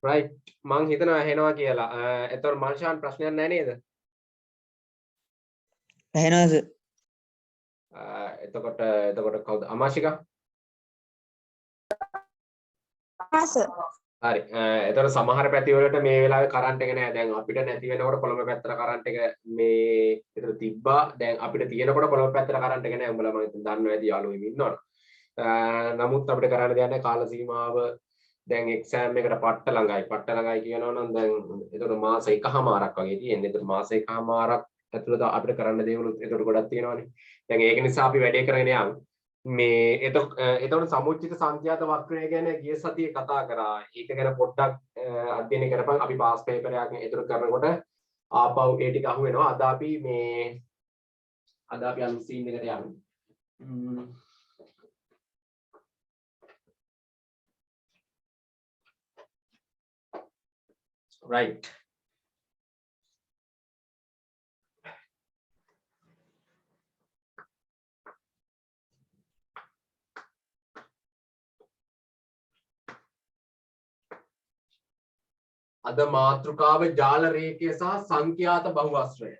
right මං හිතනවා ඇහෙනවා කියලා. එතකොට මල්ෂාන් ප්‍රශ්නයක් නැහැ නේද? ඇහෙනවා සර්. එතකොට කවුද? අමාශිකා? සර්. හරි. එතකොට සමහර පැතිවලට මේ වෙලාවේ කරන්ට් එක නැහැ. දැන් අපිට නැති වෙනකොට කොළඹ පැත්තට කරන්ට් එක මේ ඒතර තිබ්බා. දැන් අපිට තියෙනකොට කොළඹ පැත්තට කරන්ට් එක නැහැ. උඹලා මම හිතන්නේ දන්නවා ඇති යාළුවෝ ඉන්නවනේ. නමුත් අපිට කරන්න දෙයක් නැහැ. කාල සීමාව දැන් එක්සෑම් එකට පට්ට ළඟයි. පට්ට ළඟයි කියනවා නම් දැන් ඒතකොට මාස එකහමාරක් වගේ තියෙන්නේ. ඒතකොට මාස එකහමාරක් ඇතුළත අපිට කරන්න දේවලුත් ඒතකොට ගොඩක් තියෙනවානේ. දැන් ඒක නිසා අපි වැඩේ කරගෙන යමු. මේ එතකොට සමුච්චිත සංඛ්‍යාත වක්‍රය ගැන ගිය සතියේ කතා කරා. ඒක ගැන පොඩ්ඩක් අධ්‍යයනය කරපන්. අපි පාස් පේපර් එකක් ඉදිරි කරනකොට ආපහු ඒ ටික අහු වෙනවා. අද අපි අලුත් සීන් එකට යමු. right අද මාතෘකාව ජාල රේඛය සහ සංඛ්‍යාත බහුවස්ත්‍රය.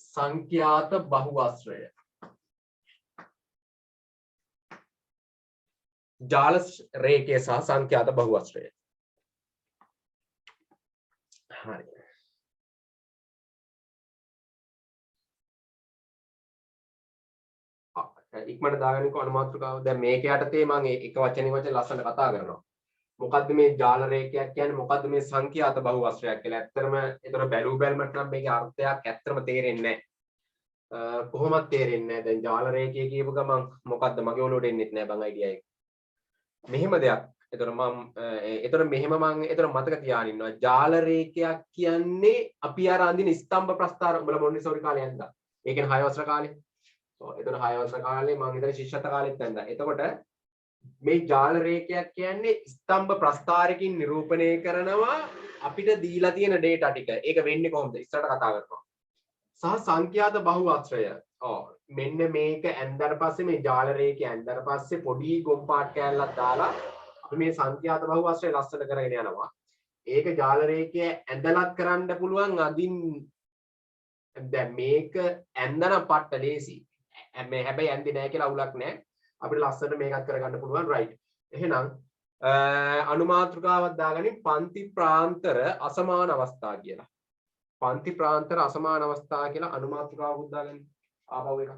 සංඛ්‍යාත බහුවස්ත්‍රය. ජාල රේඛය සහ සංඛ්‍යාත බහුවස්ත්‍රය. හරි. ඉක්මනට දාගන්නකො අනුමාත්‍රකාව. දැන් මේක යටතේ මම එක වචනෙන් ලස්සනට කතා කරනවා. මොකද්ද මේ ජාල රේඛයක් කියන්නේ? මොකද්ද මේ සංඛ්‍යාත බහුවස්ත්‍රයක් කියලා? ඇත්තටම ඒතර බැලු බැලමට නම් මේකේ අර්ථයක් ඇත්තටම තේරෙන්නේ නැහැ. කොහොමද තේරෙන්නේ නැහැ? දැන් ජාල රේඛය කියපු ගමන් මොකද්ද මගේ ඔලුවට එන්නේ නැහැ බං අයිඩියා එක. මෙහෙම දෙයක්. ඒතර මෙහෙම මම ඒතර මතක තියාගෙන ඉන්නවා. ජාල රේඛයක් කියන්නේ අපි අර අඳින ස්තම්භ ප්‍රස්ථාර උඹලා මොන්ටිසෝරි කාලේ යන්දා. ඒ කියන්නේ 6 වසර කාලේ. එතකොට 6 වසර කාලේ මම හිතන්නේ ශිෂ්‍යත්ව කාලෙත් යන්දා. එතකොට මේ ජාල රේඛයක් කියන්නේ ස්තම්භ ප්‍රස්ථාරකින් නිරූපණය කරනවා අපිට දීලා තියෙන data ටික. ඒක වෙන්නේ කොහොමද? ඉස්සරහට කතා කරනවා. සහ සංඛ්‍යාත බහුවස්ත්‍රය. මෙන්න මේක ඇන්දර පස්සේ මේ ජාල රේඛය ඇන්දර පස්සේ පොඩි ගොම් පාට් කෑල්ලක් දාලා අපි මේ සංඛ්‍යාත බහුවස්ත්‍රය ලස්සන කරගෙන යනවා. ඒක ජාල රේඛය ඇඳලත් කරන්න පුළුවන් අදින්. දැන් මේක ඇන්දනම් පට්ට ලේසි. හැබැයි ඇන්දේ නැහැ කියලා අවුලක් නැහැ. අපිට ලස්සනට මේකත් කරගන්න පුළුවන්. right. එහෙනම් අනුමාත්‍රකාවක් දාගනින් පන්ති ප්‍රාන්තර අසමාන අවස්ථා කියලා. පන්ති ප්‍රාන්තර අසමාන අවස්ථා කියලා අනුමාත්‍රකාවක් දාගනින්. ආපහු එක.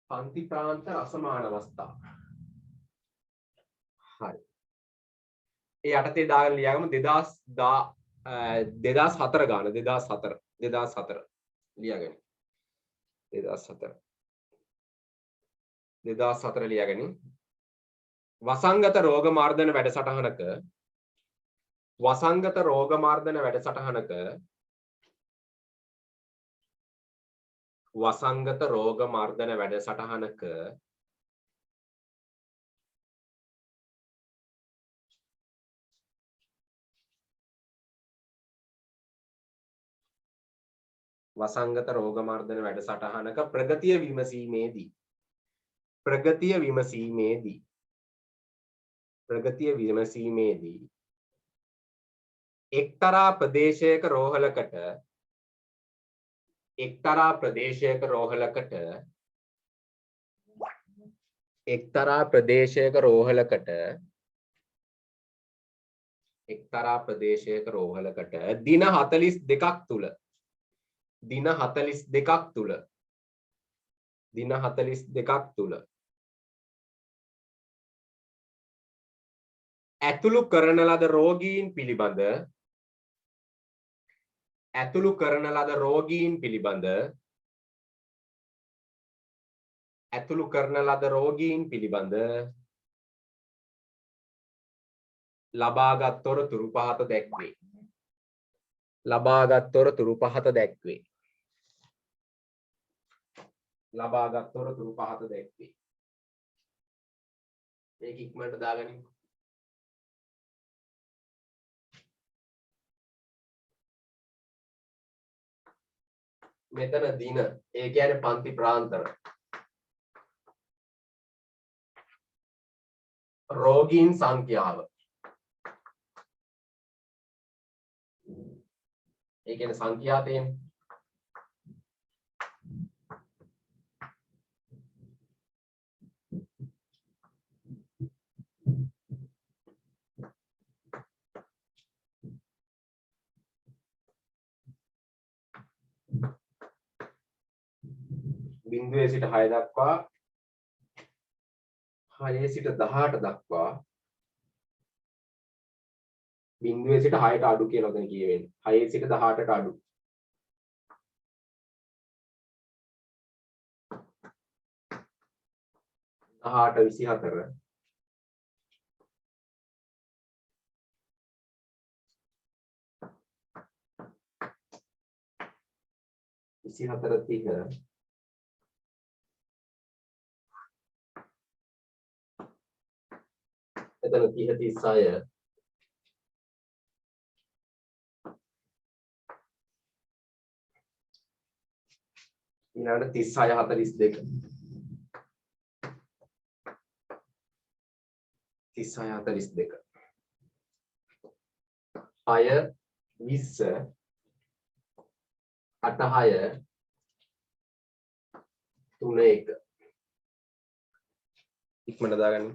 පන්ති ප්‍රාන්තර අසමාන අවස්ථා. හරි. ඒ යටතේ දාගෙන ලියාගමු 2004 ගාන 2004 ලියාගන්න. 2004 ලියාගන්න. වසංගත රෝග මර්ධන වැඩසටහනක ප්‍රගතිය විමසීමේදී එක්තරා ප්‍රදේශයක රෝහලකට දින 42ක් තුල ඇතුළු කරන ලද රෝගීන් පිළිබඳ ලබාගත් තොරතුරු පහත දැක්වේ. ඒක ඉක්මනට දාගනින්. මෙතන දින ඒ කියන්නේ පන්ති ප්‍රාන්තර. රෝගීන් සංඛ්‍යාව. ඒ කියන්නේ සංඛ්‍යාතයෙන් බිංදුවේ සිට 6 දක්වා 6 සිට 18 දක්වා බිංදුවේ සිට 6ට අඩු කියලා උතන කියවෙන්නේ 6 සිට 18ට අඩු 18 24 30 එතන 30 36 ඊළඟට 36 42 36 42 6 20 8 6 3 1 ඉක්මනට දාගන්න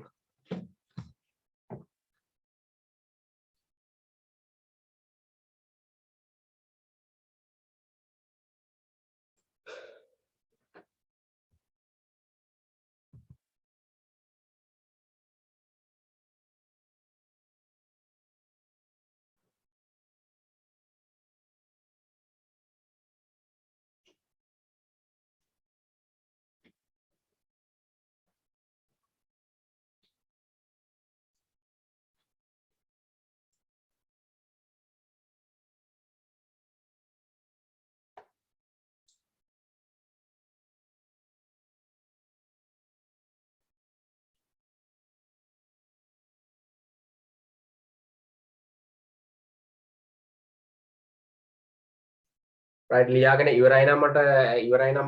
රයිට් ලියාගෙන ඉවරයි නම්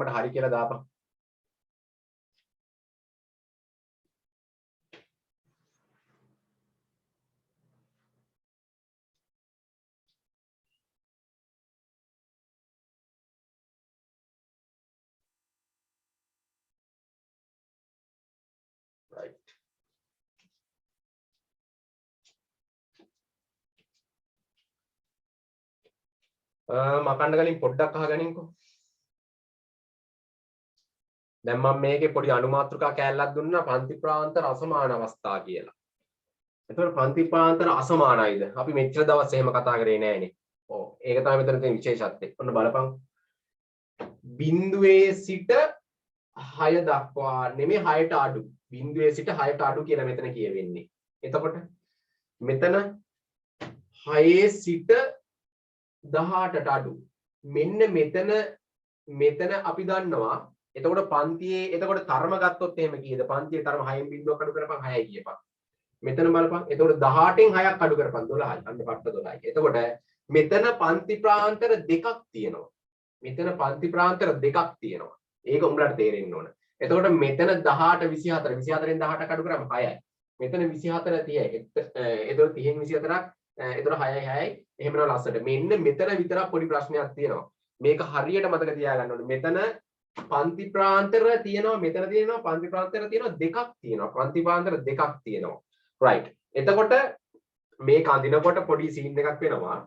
මට හරි කියලා දාපන් right මකන්න කලින් පොඩ්ඩක් අහගනින්කෝ දැන් මම මේකේ පොඩි අනුමාත්‍රිකා කෑල්ලක් දුන්නා පන්ති ප්‍රාන්තර අසමාන අවස්ථා කියලා. එතකොට පන්ති ප්‍රාන්තර අසමානයිද? අපි මෙච්චර දවස් එහෙම කතා කරේ නෑනේ. ඔව් ඒක තමයි මෙතන තියෙන විශේෂත්වය. ඔන්න බලපන්. බිඳුවේ සිට 6 දක්වා නෙමෙයි 6ට අඩු. බිඳුවේ සිට 6ට අඩු කියලා මෙතන කියවෙන්නේ. එතකොට මෙතන 6 සිට 18ට අඩු. මෙන්න මෙතන අපි දන්නවා එතකොට පන්තියේ එතකොට තරම ගත්තොත් එහෙම කීයද? පන්තියේ තරම 6න් බිඳුවක් අඩු කරපන් 6යි කියපන්. මෙතන බලපන්. එතකොට 18න් 6ක් අඩු කරපන් 12යි. අන්න පට්ට 12යි. එතකොට මෙතන පන්ති ප්‍රාන්තර දෙකක් තියෙනවා. මෙතන පන්ති ප්‍රාන්තර දෙකක් තියෙනවා. ඒක උඹලට තේරෙන්න ඕන. එතකොට මෙතන 18 24 24න් 18ක් අඩු කරාම 6යි. මෙතන 24 30යි. එතකොට 30න් 24ක් එතකොට 6යි 6යි. එහෙමනම් ලස්සට. මෙන්න මෙතන විතරක් පොඩි ප්‍රශ්නයක් තියෙනවා. මේක හරියට මතක තියාගන්න ඕනේ. මෙතන පන්ති ප්‍රාන්තර තියෙනවා මෙතන තියෙනවා පන්ති ප්‍රාන්තර තියෙනවා දෙකක් තියෙනවා. පන්ති ප්‍රාන්තර දෙකක් තියෙනවා. right. එතකොට මේ කඳිනකොට පොඩි සීන් එකක් වෙනවා.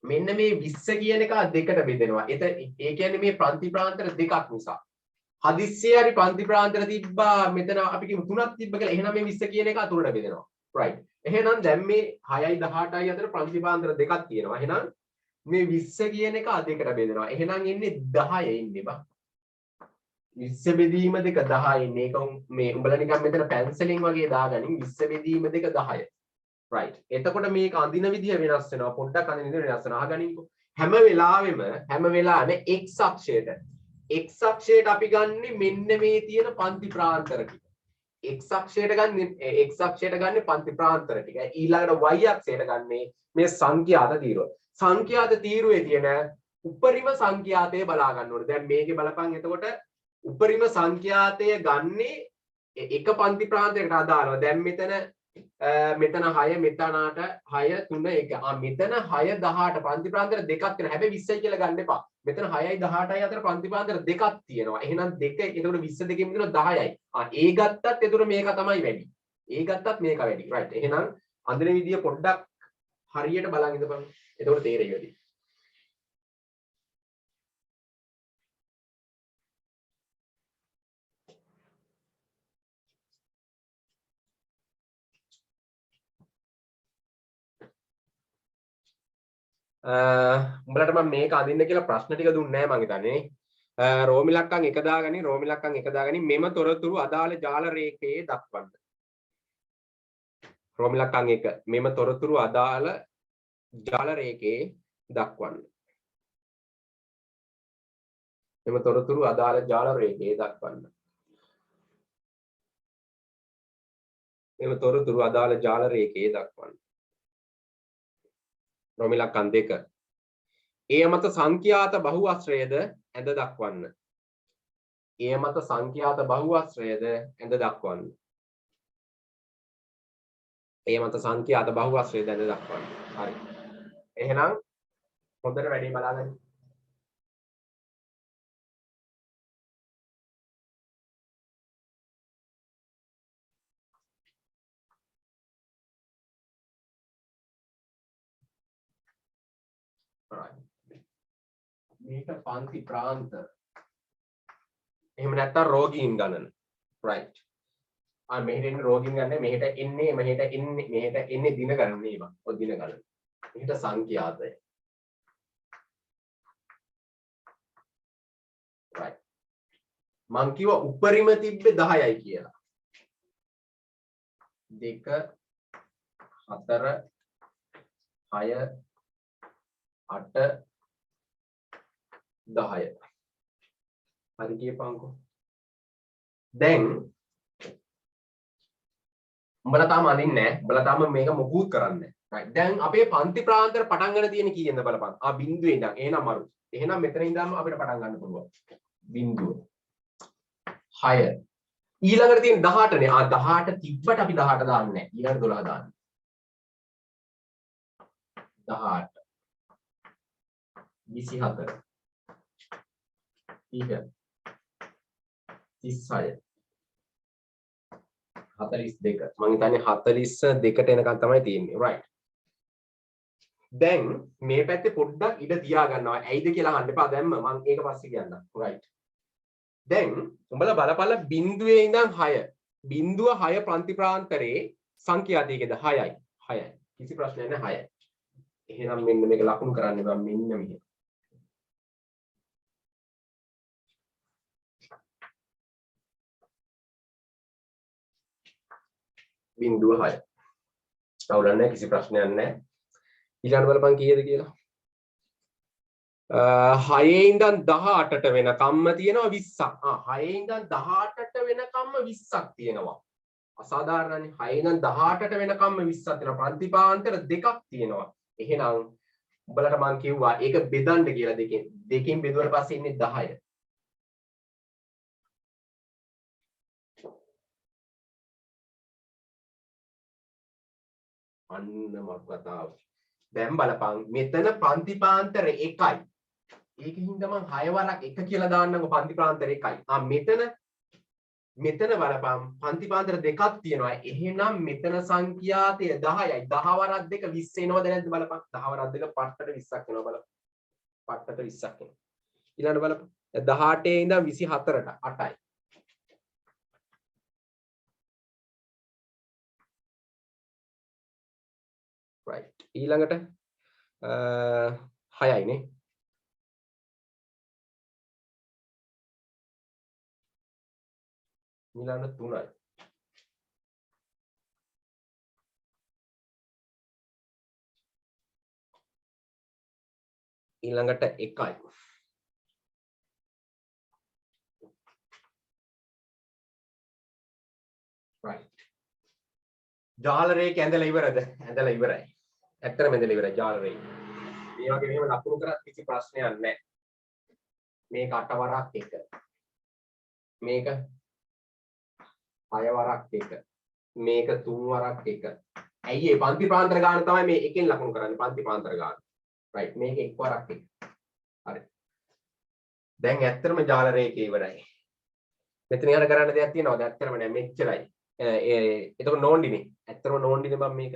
මෙන්න මේ 20 කියන එක දෙකට බෙදෙනවා. ඒ කියන්නේ මේ පන්ති ප්‍රාන්තර දෙකක් නිසා. හදිස්සියේ හරි පන්ති ප්‍රාන්තර තිබ්බා මෙතන අපි කියමු 3ක් තිබ්බ කියලා. එහෙනම් මේ 20 කියන එක තුනට බෙදෙනවා. right. එහෙනම් දැන් මේ 6යි 18යි අතර පන්ති ප්‍රාන්තර දෙකක් තියෙනවා. එහෙනම් මේ 20 කියන එක දෙකට බෙදෙනවා. එහෙනම් එන්නේ 10 ඉන්නේ බා. 20 බෙදීම දෙක 10 ඉන්නේ. ඒක මේ උඹලා නිකන් මෙතන පැන්සලෙන් වගේ දාගනින් 20 බෙදීම දෙක 10. right. එතකොට මේක අඳින විදිය වෙනස් වෙනවා. පොඩ්ඩක් අඳින විදිය වෙනස් වෙනවා. අහගනින්කෝ. හැම වෙලාවෙම x අක්ෂයට අපි ගන්නෙ මෙන්න මේ තියෙන පන්ති ප්‍රාන්තර ටික. x අක්ෂයට ගන්න පන්ති ප්‍රාන්තර ටික. ඊළඟට y අක්ෂයට ගන්නේ මේ සංඛ්‍යාත තීරුව. සංඛ්‍යාත තීරුවේ තියෙන උපරිම සංඛ්‍යාතය බලා ගන්න ඕනේ. දැන් මේකේ බලපන් එතකොට උපරිම සංඛ්‍යාතය ගන්නේ එක පන්ති ප්‍රාන්තයකට අදාළව. දැන් මෙතන 6 මෙතන 8 6 3 1. මෙතන 6 18 පන්ති ප්‍රාන්තර දෙකක් තියෙනවා. හැබැයි 20යි කියලා ගන්න එපා. මෙතන 6යි 18යි අතර පන්ති ප්‍රාන්තර දෙකක් තියෙනවා. එහෙනම් දෙක එතකොට 20 දෙකෙන් මිදුණා 10යි. ඒ ගත්තත් එතකොට මේක තමයි වැඩි. ඒ ගත්තත් මේක වැඩි. රයිට්. එහෙනම් අඳින විදිය පොඩ්ඩක් හරියට බලන් ඉඳපන්. එතකොට තේරෙයි වැඩි. උඹලට මම මේක අඳින්න කියලා ප්‍රශ්න ටික දුන්නේ නැහැ මං හිතන්නේ. රෝමිලක්කම් එක දාගනි රෝමිලක්කම් එක දාගනි මෙම තොරතුරු අදාළ ජාල රේඛයේ දක්වන්න. රෝමිලක්කම් එක මෙම තොරතුරු අදාළ ජාල රේඛයේ දක්වන්න. මෙම තොරතුරු අදාළ ජාල රේඛයේ දක්වන්න. මෙම තොරතුරු අදාළ ජාල රේඛයේ දක්වන්න. රෝමිලක්කම් 2. එය මත සංඛ්‍යාත බහුවස්ත්‍රයේද ඇඳ දක්වන්න. එය මත සංඛ්‍යාත බහුවස්ත්‍රයේද ඇඳ දක්වන්න. එය මත සංඛ්‍යාත බහුවස්ත්‍රයේද ඇඳ දක්වන්න. හරි. එහෙනම් හොඳට වැඩි බලාගන්න. මේක පන්ති ප්‍රාන්ත. එහෙම නැත්නම් රෝගීන් ගණන. right. මෙහෙට එන්නේ රෝගීන් ගන්න මෙහෙට එන්නේ මෙහෙට එන්නේ දින ගණන නේද? ඔය දින ගණන. මෙහෙට සංඛ්‍යාතය. right. මං කිව්වා උපරිම තිබ්බේ 10යි කියලා. 2 4 6 8 10. හරි කියපන්කෝ. දැන් උඹලා තාම අඳින්නේ නැහැ. උඹලා තාම මේක මොකුත් කරන්නේ නැහැ. දැන් අපේ පන්ති ප්‍රාන්තර පටන් ගන්න තියෙන කීයෙන්ද බලපන්. බිංදුවේ ඉඳන්. එහෙනම් මරු. එහෙනම් මෙතන ඉඳන්ම අපිට පටන් ගන්න පුළුවන්. බිංදුව. 6. ඊළඟට තියෙන 18 නේ. 18 තිබ්බට අපි 18 දාන්නේ නැහැ. ඊළඟට 12 දාන්නේ. 18 24 30 36 42 මම හිතන්නේ 42ට එනකන් තමයි තියෙන්නේ right. දැන් මේ පැත්තේ පොඩ්ඩක් ඉඩ තියා ගන්නවා. ඇයිද කියලා අහන්න එපා. දැන්ම මම ඒක පස්සේ කියන්නම් right. දැන් උඹලා බලපල්ල බිංදුවේ ඉඳන් 6 බිංදුව 6 පන්ති ප්‍රාන්තරේ සංඛ්‍යාතයකද 6යි 6යි කිසි ප්‍රශ්නයක් නැහැ 6යි. එහෙනම් මෙන්න මේක ලකුණු කරන්න බෑ මෙන්න මෙහෙම. බිංදුව 6. අවුලක් නැහැ කිසි ප්‍රශ්නයක් නැහැ. ඊළඟ බලපන් කීයද කියලා. 6 ඉඳන් 18ට වෙනකම්ම තියෙනවා 20ක්. 6 ඉඳන් 18ට වෙනකම්ම 20ක් තියෙනවා. අසාධාරණනේ. 6 ඉඳන් 18ට වෙනකම්ම 20ක් තියෙනවා. ප්‍රතිපාන්තර දෙකක් තියෙනවා. එහෙනම් උඹලට මම කිව්වා ඒක බෙදන්න කියලා දෙකෙන් බෙදුවට පස්සේ ඉන්නේ 10. අන්න මක් කතාව. දැන් බලපන් මෙතන පන්ති පාන්තර 1යි. ඒකින්ද මම 6 වරක් 1 කියලා දාන්නකො පන්ති පාන්තර 1යි. මෙතන බලපන් පන්ති පාන්තර දෙකක් තියෙනවා. එහෙනම් මෙතන සංඛ්‍යාතය 10යි. 10 වරක් 2 20 එනවද නැද්ද බලපන්. 10 වරක් 2 පට්ටට 20ක් එනවා බලපන්. පට්ටට 20ක් එනවා. ඊළඟට බලපන් 18 ඉඳන් 24ට 8යි. right. ඊළඟට 6යි නේ. ඊළඟට 3යි. ඊළඟට 1යි. right. ජාල රේඛ ඇඳලා ඉවරද? ඇඳලා ඉවරයි. ඇත්තටම ඇඳලා ඉවරයි ජාල රේඛ. මේ වගේ මෙහෙම ලකුණු කරත් කිසි ප්‍රශ්නයක් නැහැ. මේක 8 වරක් 1. මේක 6 වරක් 1. මේක 3 වරක් 1. ඇයි මේ පන්ති පාන්තර ගාන තමයි මේ එකෙන් ලකුණු කරන්නේ පන්ති පාන්තර ගාන. රයිට් මේක 1 වරක් 1. හරි. දැන් ඇත්තටම ජාල රේඛය ඉවරයි. මෙතන යන කරන්න දෙයක් තියෙනවද? ඇත්තටම නෑ මෙච්චරයි. එතකොට නෝන්ඩිනේ. ඇත්තටම නෝන්ඩිනේ බම් මේක.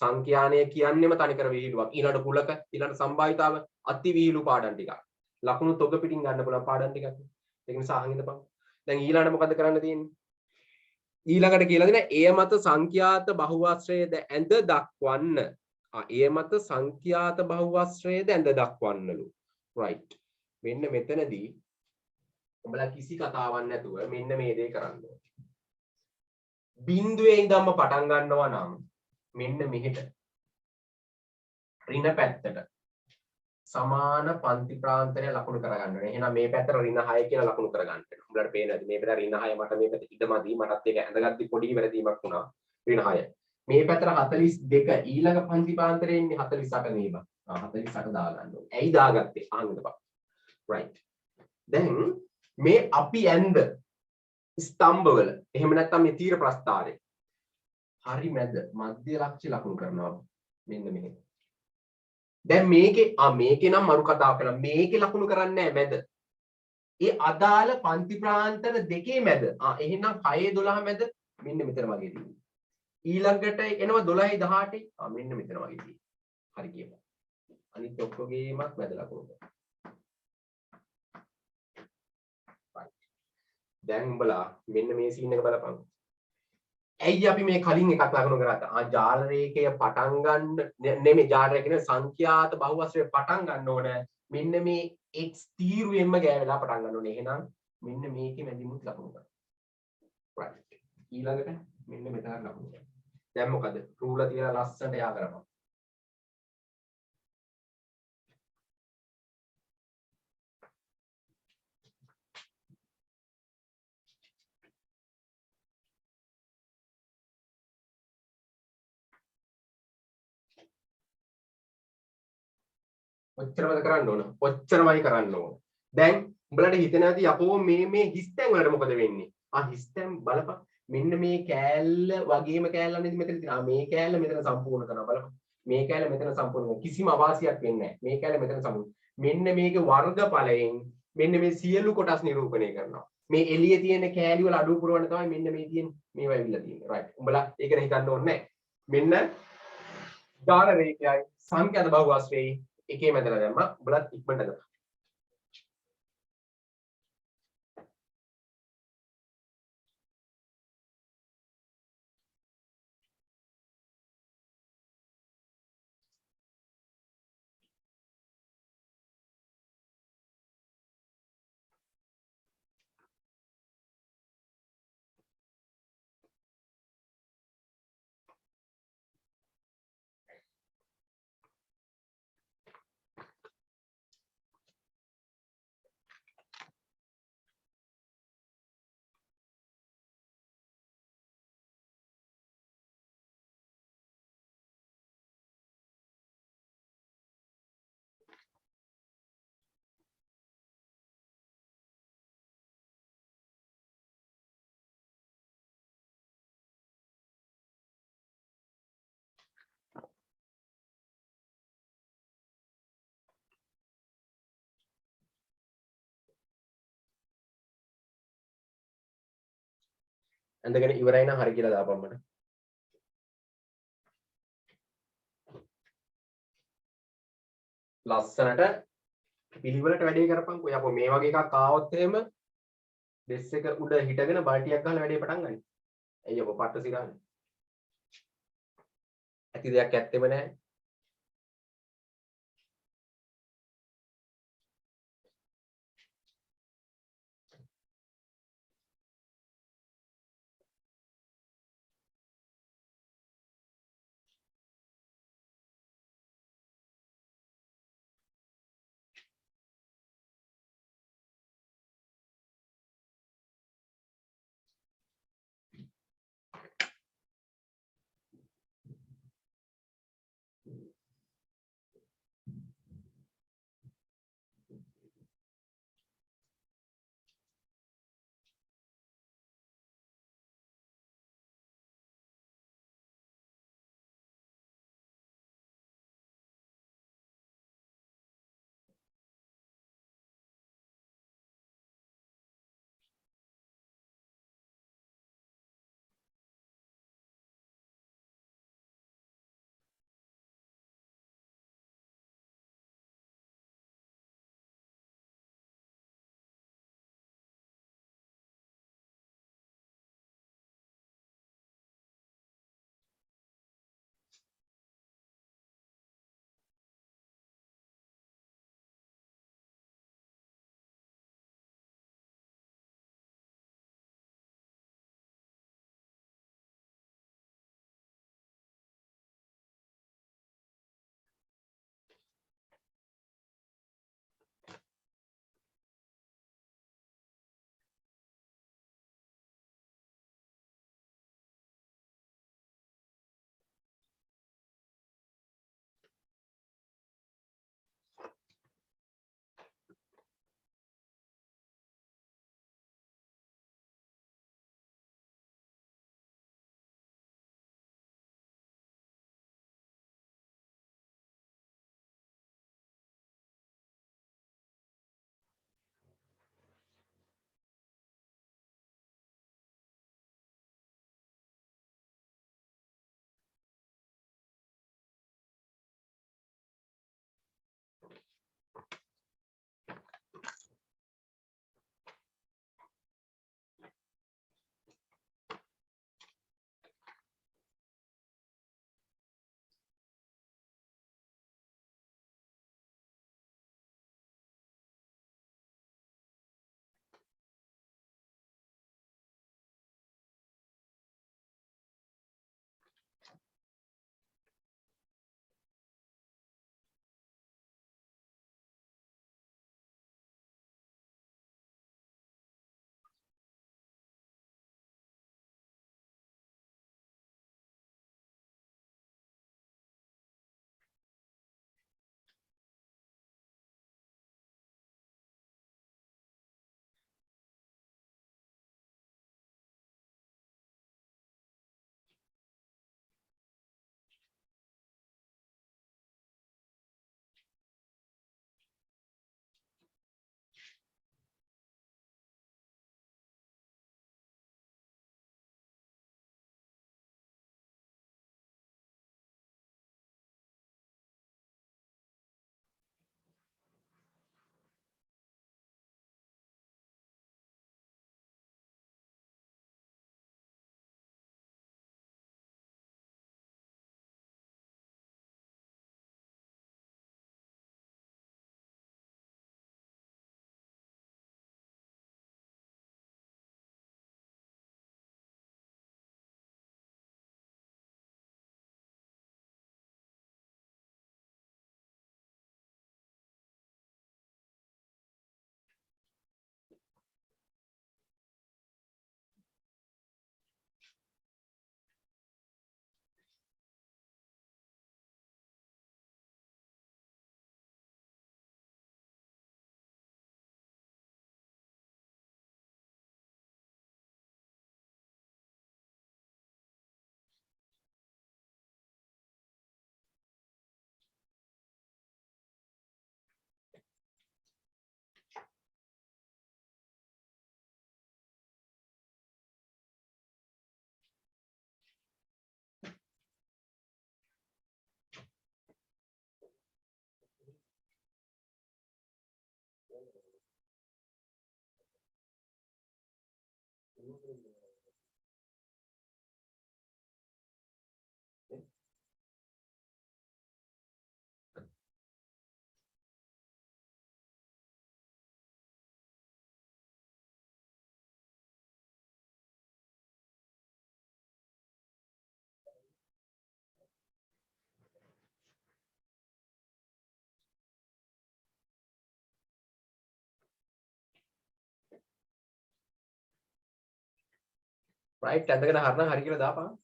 සංඛ්‍යානය කියන්නේම තනිකර විහිළුවක්. ඊළඟ කුලක ඊළඟ සම්භාවිතාව අති විහිළු පාඩම් ටිකක්. ලකුණු තොග පිටින් ගන්න පුළුවන් පාඩම් ටිකක්. ඒක නිසා අහන් ඉඳපන්. දැන් ඊළඟට මොකද කරන්න තියෙන්නේ? ඊළඟට කියලා දෙන එය මත සංඛ්‍යාත බහුවස්ත්‍රයේද ඇඳ දක්වන්න. එය මත සංඛ්‍යාත බහුවස්ත්‍රයේද ඇඳ දක්වන්නලු. right. මෙන්න මෙතනදී උඹලා කිසි කතාවක් නැතුව මෙන්න මේ දේ කරන්න ඕනේ. බිඳුවේ ඉඳන්ම පටන් ගන්නවා නම් මෙන්න මෙහෙට ඍණ පැත්තට සමාන පන්ති ප්‍රාන්තරය ලකුණු කරගන්න ඕනේ. එහෙනම් මේ පැත්තට ඍණ 6 කියලා ලකුණු කරගන්න වෙනවා. උඹලට පේනද මේ පැත්තට ඍණ 6 මට මේ පැත්තට ඉඩමදි මටත් ඒක ඇඳගත්ති පොඩි වැරදීමක් වුණා. ඍණ 6. මේ පැත්තට 42 ඊළඟ පන්ති ප්‍රාන්තරයේ ඉන්නේ 48 මේ බා. 48 දාගන්න ඕනේ. ඇයි දාගත්තේ? අහන්න බා. right. දැන් මේ අපි ඇඳ ස්තම්භවල එහෙම නැත්නම් මේ තීර ප්‍රස්ථාරේ හරි මැද මධ්‍ය ලක්ෂ්‍ය ලකුණු කරනවා මෙන්න මෙහෙම. දැන් මේකේ නම් මරු කතාව කරලා මේකේ ලකුණු කරන්නේ නැහැ මැද. ඒ අදාළ පන්ති ප්‍රාන්තර දෙකේ මැද. එහෙනම් 6 12 මැද මෙන්න මෙතන වගේ තියෙනවා. ඊළඟට එනවා 12 18. මෙන්න මෙතන වගේ තියෙනවා. හරි කියමු. අනිත් ඔක්කොගේමත් මැද ලකුණු. දැන් උඹලා මෙන්න මේ සීන් එක බලපන්. ඇයි අපි මේ කලින් එකක් ලකුණු කරාද? ජාල රේඛය පටන් ගන්න නෙමෙයි ජාල රේඛේ සංඛ්‍යාත බහුවස්ත්‍රය පටන් ගන්න ඕන. මෙන්න මේ x තීරුවෙන්ම ගෑවෙලා පටන් ගන්න ඕනේ. එහෙනම් මෙන්න මේකේ මැදිමුත් ලකුණු කරා. right. ඊළඟට මෙන්න මෙතන ලකුණු කරා. දැන් මොකද? රූල තියලා ලස්සනට යා කරපන්. ඔච්චරමද කරන්න ඕන. ඔච්චරමයි කරන්න ඕන. දැන් උඹලට හිතෙන ඇති යකෝ මේ හිස්තැන් වලට මොකද වෙන්නේ? හිස්තැන් බලපන්. මෙන්න මේ කෑල්ල වගේම කෑල්ල නේද මෙතන තියෙනවා. මේ කෑල්ල මෙතන සම්පූර්ණ කරනවා බලපන්. මේ කෑල්ල මෙතන සම්පූර්ණ කරනවා. කිසිම අවාසියක් වෙන්නේ නැහැ. මේ කෑල්ල මෙතන සම්පූර්ණ. මෙන්න මේකේ වර්ගඵලයෙන් මෙන්න මේ සියලු කොටස් නිරූපණය කරනවා. මේ එළියේ තියෙන කෑලි වල අඩුව පුරවන්න තමයි මෙන්න මේ තියෙන මේවා ඇවිල්ලා තියෙන්නේ. right. උඹලා ඒකට හිතන්න ඕනේ නැහැ. මෙන්න ජාල රේඛයයි සංඛ්‍යාත බහුවස්ත්‍රයයි එකේ මැදලා දැම්මා. උඹලත් ඉක්මනට අදපන්. ඇඳගෙන ඉවරයි නම් හරි කියලා දාපන් මට. ලස්සනට පිළිවෙලට වැඩේ කරපන්කෝ. යකෝ මේ වගේ එකක් ආවොත් එහෙම ඩෙස් එක උඩ හිටගෙන බල්ටියක් ගහලා වැඩේ පටන් ගන්න. ඇයි යකෝ පට්ට සිරානේ. ඇති දෙයක් ඇත්තෙම නැහැ. right ඇඳගෙන හරන හරි කියලා දාපන්.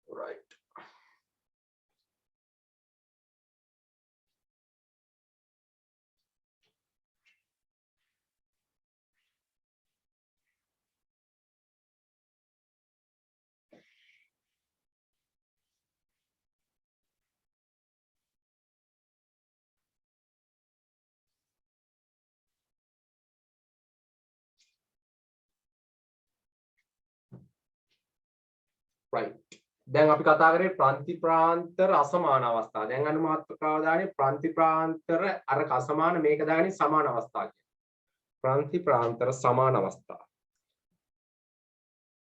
right right දැන් අපි කතා කරේ ප්‍රාන්ති ප්‍රාන්තර අසමාන අවස්ථා. දැන් අනු මාත්‍රකාව දාන්නේ ප්‍රාන්ති ප්‍රාන්තර අර අසමාන මේක දාන්නේ සමාන අවස්ථා කියලා. ප්‍රාන්ති ප්‍රාන්තර සමාන අවස්ථා.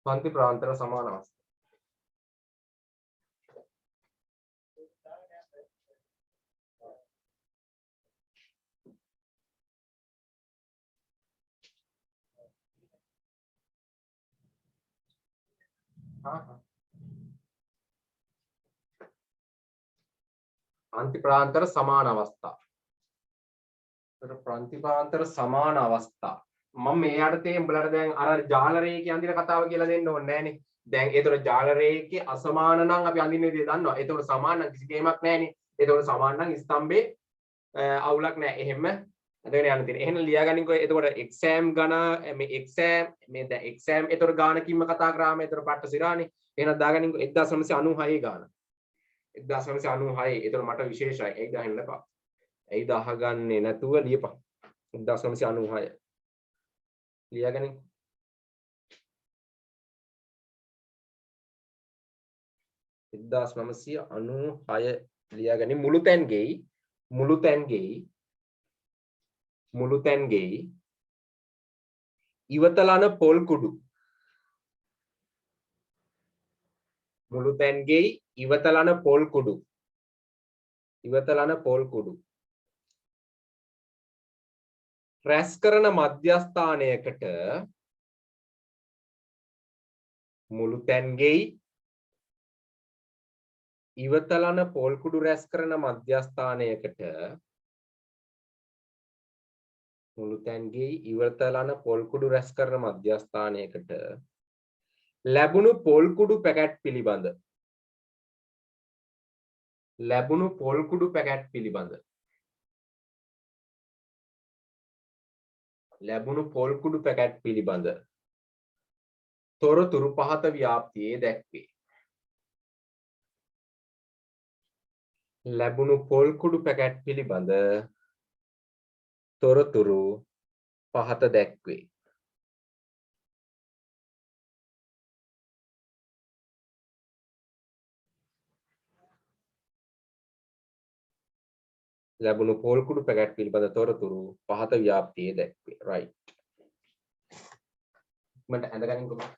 ප්‍රාන්ති ප්‍රාන්තර සමාන අවස්ථා. ප්‍රාන්ති ප්‍රාන්තර සමාන අවස්ථා. ඒතර ප්‍රාන්ති ප්‍රාන්තර සමාන අවස්ථා. මම මේ යටතේ උඹලට දැන් අර ජාල රේඛය අඳින කතාව කියලා දෙන්න ඕනේ නෑනේ. දැන් ඒතර ජාල රේඛයේ අසමාන නම් අපි අඳින්න විදිය දන්නවා. ඒතර සමාන නම් කිසි ගේමක් නෑනේ. ඒතර සමාන නම් ස්තම්භේ අවුලක් නෑ. එහෙම අදගෙන යන්න තියෙන. එහෙනම් ලියාගනින්කෝ. එතකොට එක්සෑම් ගණ මේ එක්සෑම් මේ දැන් එක්සෑම් ඒතර ගානකින්ම කතා කරාම ඒතර පට්ට සිරානේ. එහෙනම් දාගනින්කෝ 1996 ගාන. 1996. ඒතර මට විශේෂයි. ඒක ගහන්න එපා. ඇයි දහගන්නේ නැතුව ලියපන්. 1996. ලියාගනින්. එක්දාස් නමසය අනූහය ලියාගනි මුළු තැන්ගෙයි ඉවතලන පොල් කුඩු ඉවතලන පොල් කුඩු රැස් කරන මධ්‍යස්ථානයකට මුළු තැන්ගෙයි ඉවතලන පොල් කුඩු රැස් කරන මධ්‍යස්ථානයකට ලැබුණු පොල් කුඩු පැකට් පිළිබඳ තොරතුරු පහත ව්‍යාප්තියේ දැක්වේ. ලැබුණු පොල් කුඩු පැකට් පිළිබඳ තොරතුරු පහත දැක්වේ. ලැබුණු පොල් කුඩු පැකට් පිළිබඳ තොරතුරු පහත ව්‍යාප්තියේ දැක්වේ. right මට ඇඳගනින් කොහොමද?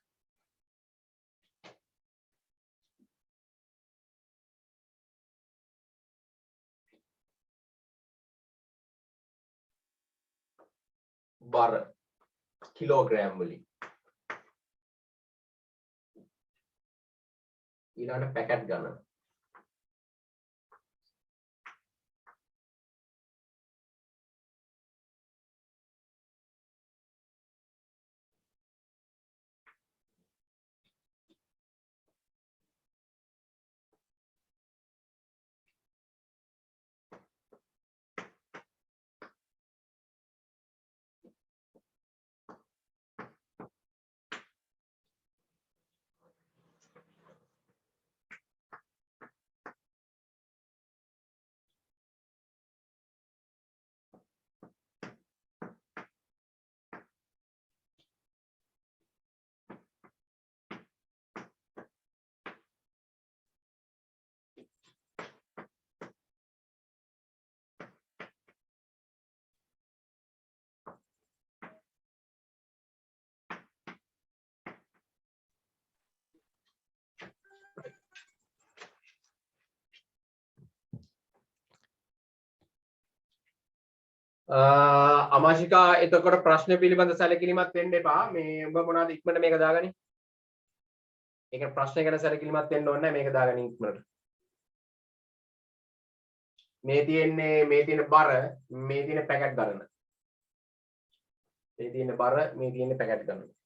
බර කිලෝග්‍රෑම් වලින් ඊළඟ පැකට් ගන්න. අමාශිකා එතකොට ප්‍රශ්න පිළිබඳ සැලකිලිමත් වෙන්න එපා. මේ ඔබ මොනවද ඉක්මනට මේක දාගනි. ඒක ප්‍රශ්න ගැන සැලකිලිමත් වෙන්න ඕනේ නැහැ මේක දාගනි ඉක්මනට. මේ තියෙන බර මේ තියෙන පැකට් ගන්න. මේ තියෙන බර මේ තියෙන පැකට් ගන්න.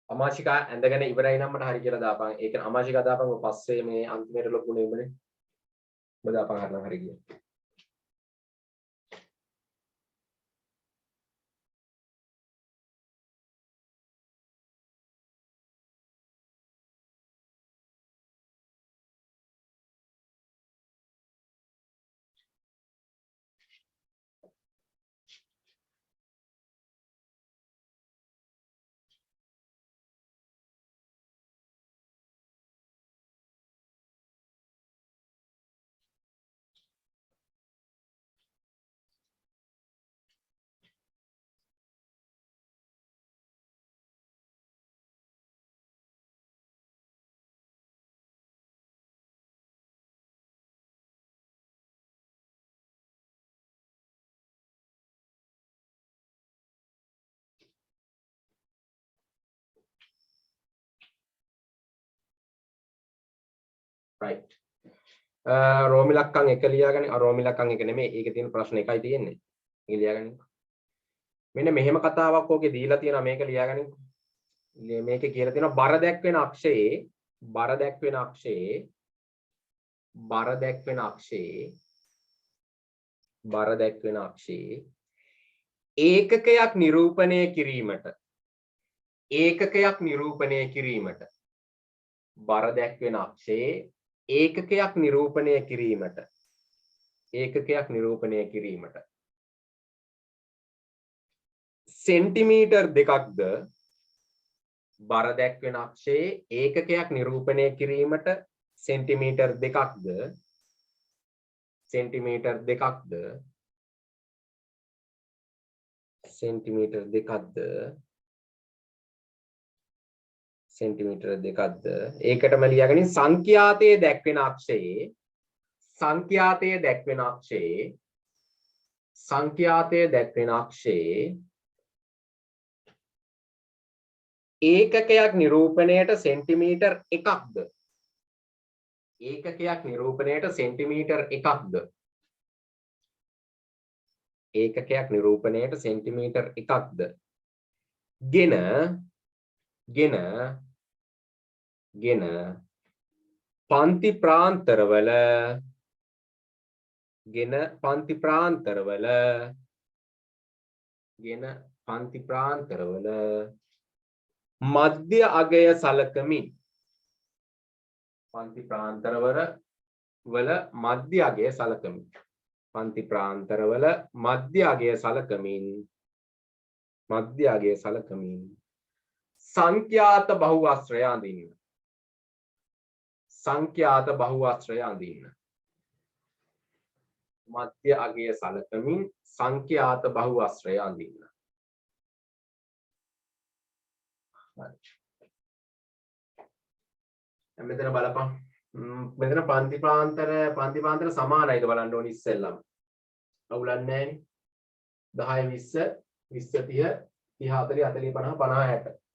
අමාශිකා ඇඳගෙන ඉවරයි නම් මට හරි කියලා දාපන්. ඒක අමාශිකා දාපන් ඔය පස්සේ මේ අන්තිමේට ලොකුනේ උඹනේ. ඔබ දාපන් හරිනම් හරි කියලා. right. රෝමිලක්කම් එක ලියාගන්න. රෝමිලක්කම් එක නෙමෙයි. ඒකේ තියෙන ප්‍රශ්න එකයි තියෙන්නේ. ඒක ලියාගන්න. මෙන්න මෙහෙම කතාවක් ඕකේ දීලා තියෙනවා මේක ලියාගන්න. මේකේ කියලා තියෙනවා බර දැක්වෙන අක්ෂයේ ඒකකයක් නිරූපණය කිරීමට බර දැක්වෙන අක්ෂයේ ඒකකයක් නිරූපණය කිරීමට සෙන්ටිමීටර් දෙකක්ද බර දැක්වෙන අක්ෂයේ ඒකකයක් නිරූපණය කිරීමට සෙන්ටිමීටර් දෙකක්ද ඒකටම ලියාගනින් සංඛ්‍යාතයේ දැක්වෙන අක්ෂයේ ඒකකයක් නිරූපණයට සෙන්ටිමීටර් එකක්ද ගෙන පන්ති ප්‍රාන්තරවල මධ්‍ය අගය සලකමින් සංඛ්‍යාත බහුවස්ත්‍රය අඳින්න. මධ්‍ය අගය සලකමින් සංඛ්‍යාත බහුවස්ත්‍රය අඳින්න. මෙතන බලපන්. මෙතන පන්ති පාන්තර සමානයිද බලන්න ඕනි ඉස්සෙල්ලම. අවුලන්නේ නැහැ නේ. 10 20 20 30 30 40 40 50 50 60.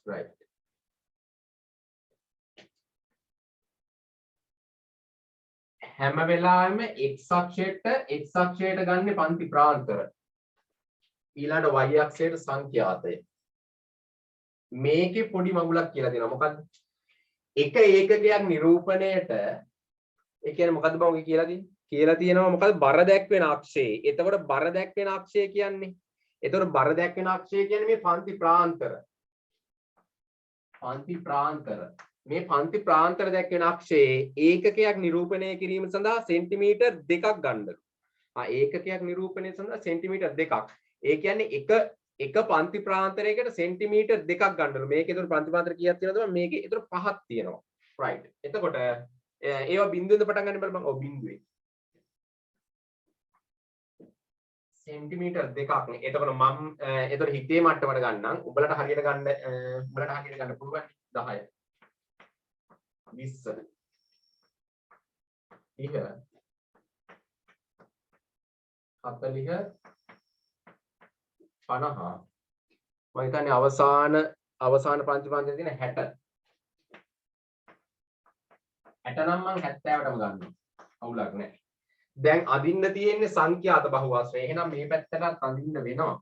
right. හැම වෙලාවෙම x අක්ෂයට ගන්න පන්ති ප්‍රාන්තර. ඊළඟට y අක්ෂයට සංඛ්‍යාතය. මේකේ පොඩි මඟුලක් කියලා දෙනවා. මොකද්ද? එක ඒකකයක් නිරූපණයට ඒ කියන්නේ මොකද්ද බං ඔය කියලා තියෙන්නේ? කියලා තියෙනවා මොකද්ද? බර දැක්වෙන අක්ෂය. එතකොට බර දැක්වෙන අක්ෂය කියන්නේ. එතකොට බර දැක්වෙන අක්ෂය කියන්නේ මේ පන්ති ප්‍රාන්තර. පන්ති ප්‍රාන්තර. මේ පන්ති ප්‍රාන්තර දැක්වෙන අක්ෂයේ ඒකකයක් නිරූපණය කිරීම සඳහා සෙන්ටිමීටර් 2ක් ගන්නලු. ඒකකයක් නිරූපණය සඳහා සෙන්ටිමීටර් 2ක්. ඒ කියන්නේ එක පන්ති ප්‍රාන්තරයකට සෙන්ටිමීටර් 2ක් ගන්නලු. මේකේ ඒතර පන්ති ප්‍රාන්තර කීයක් තියෙනවද? මේකේ ඒතර 5ක් තියෙනවා. රයිට්. එතකොට ඒවා බිඳුවෙන්ද පටන් ගන්න බලන්න. ඔව් බිඳුවේ. සෙන්ටිමීටර් 2ක් නේ. එතකොට මම ඒතර හිතේ මට්ටමට ගන්නම්. උඹලට හරියට ගන්න පුළුවන් 10. 20 40 50 මම හිතන්නේ අවසාන පන්ති ප්‍රාන්තයේ තියෙන 60 නම් මම 70ටම ගන්නවා. අවුලක් නැහැ. දැන් අදින්න තියෙන්නේ සංඛ්‍යාත බහුවස්ත්‍රය. එහෙනම් මේ පැත්තට අදින්න වෙනවා.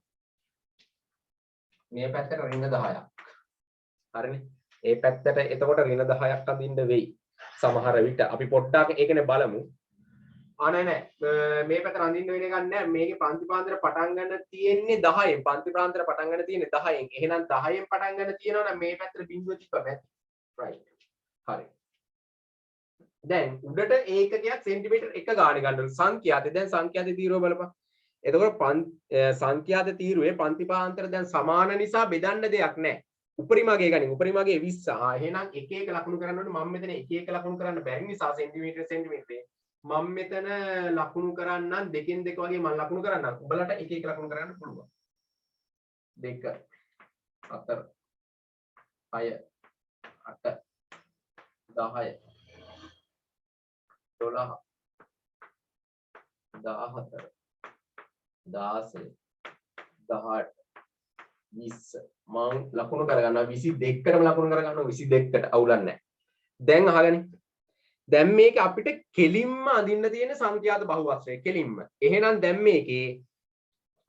මේ පැත්තට ඍණ 10ක්. හරිනේ. ඒ පැත්තට එතකොට ඍණ 10ක් අදින්න වෙයි. සමහර විට අපි පොඩ්ඩක් ඒකනේ බලමු. නෑ මේ පැත්තට අදින්න වෙන එකක් නෑ. මේකේ පන්ති ප්‍රාන්තර පටන් ගන්න තියෙන්නේ 10න්. පන්ති ප්‍රාන්තර පටන් ගන්න තියෙන්නේ 10න්. එහෙනම් 10න් පටන් ගන්න තියෙනවා නම් මේ පැත්තට බිංදුව තිබ්බා නැති. රයිට්. හරි. දැන් උඩට ඒකකයක් සෙන්ටිමීටර් 1 ගානේ ගන්නලු සංඛ්‍යාතේ. දැන් සංඛ්‍යාතේ තීරුව බලපන්. එතකොට සංඛ්‍යාත තීරුවේ පන්ති ප්‍රාන්තර දැන් සමාන නිසා බෙදන්න දෙයක් නැහැ. උපරිමගේ ගනින්. උපරිමගේ 20. එහෙනම් එක එක ලකුණු කරන්න ඕනේ. මම මෙතන එක එක ලකුණු කරන්න බැරි නිසා සෙන්ටිමීටරේ මම මෙතන ලකුණු කරන්නම් දෙකෙන් දෙක වගේ මම ලකුණු කරන්නම්. උඹලට එක එක ලකුණු කරන්න පුළුවන්. 2 4 6 8 10 12 14 16 18 20 මම ලකුණු කරගන්නවා 22ටම ලකුණු කරගන්නවා 22ට අවුලක් නැහැ. දැන් අහගනි. දැන් මේක අපිට කෙලින්ම අඳින්න තියෙන සංඛ්‍යාත බහුවස්ත්‍රය කෙලින්ම. එහෙනම් දැන් මේකේ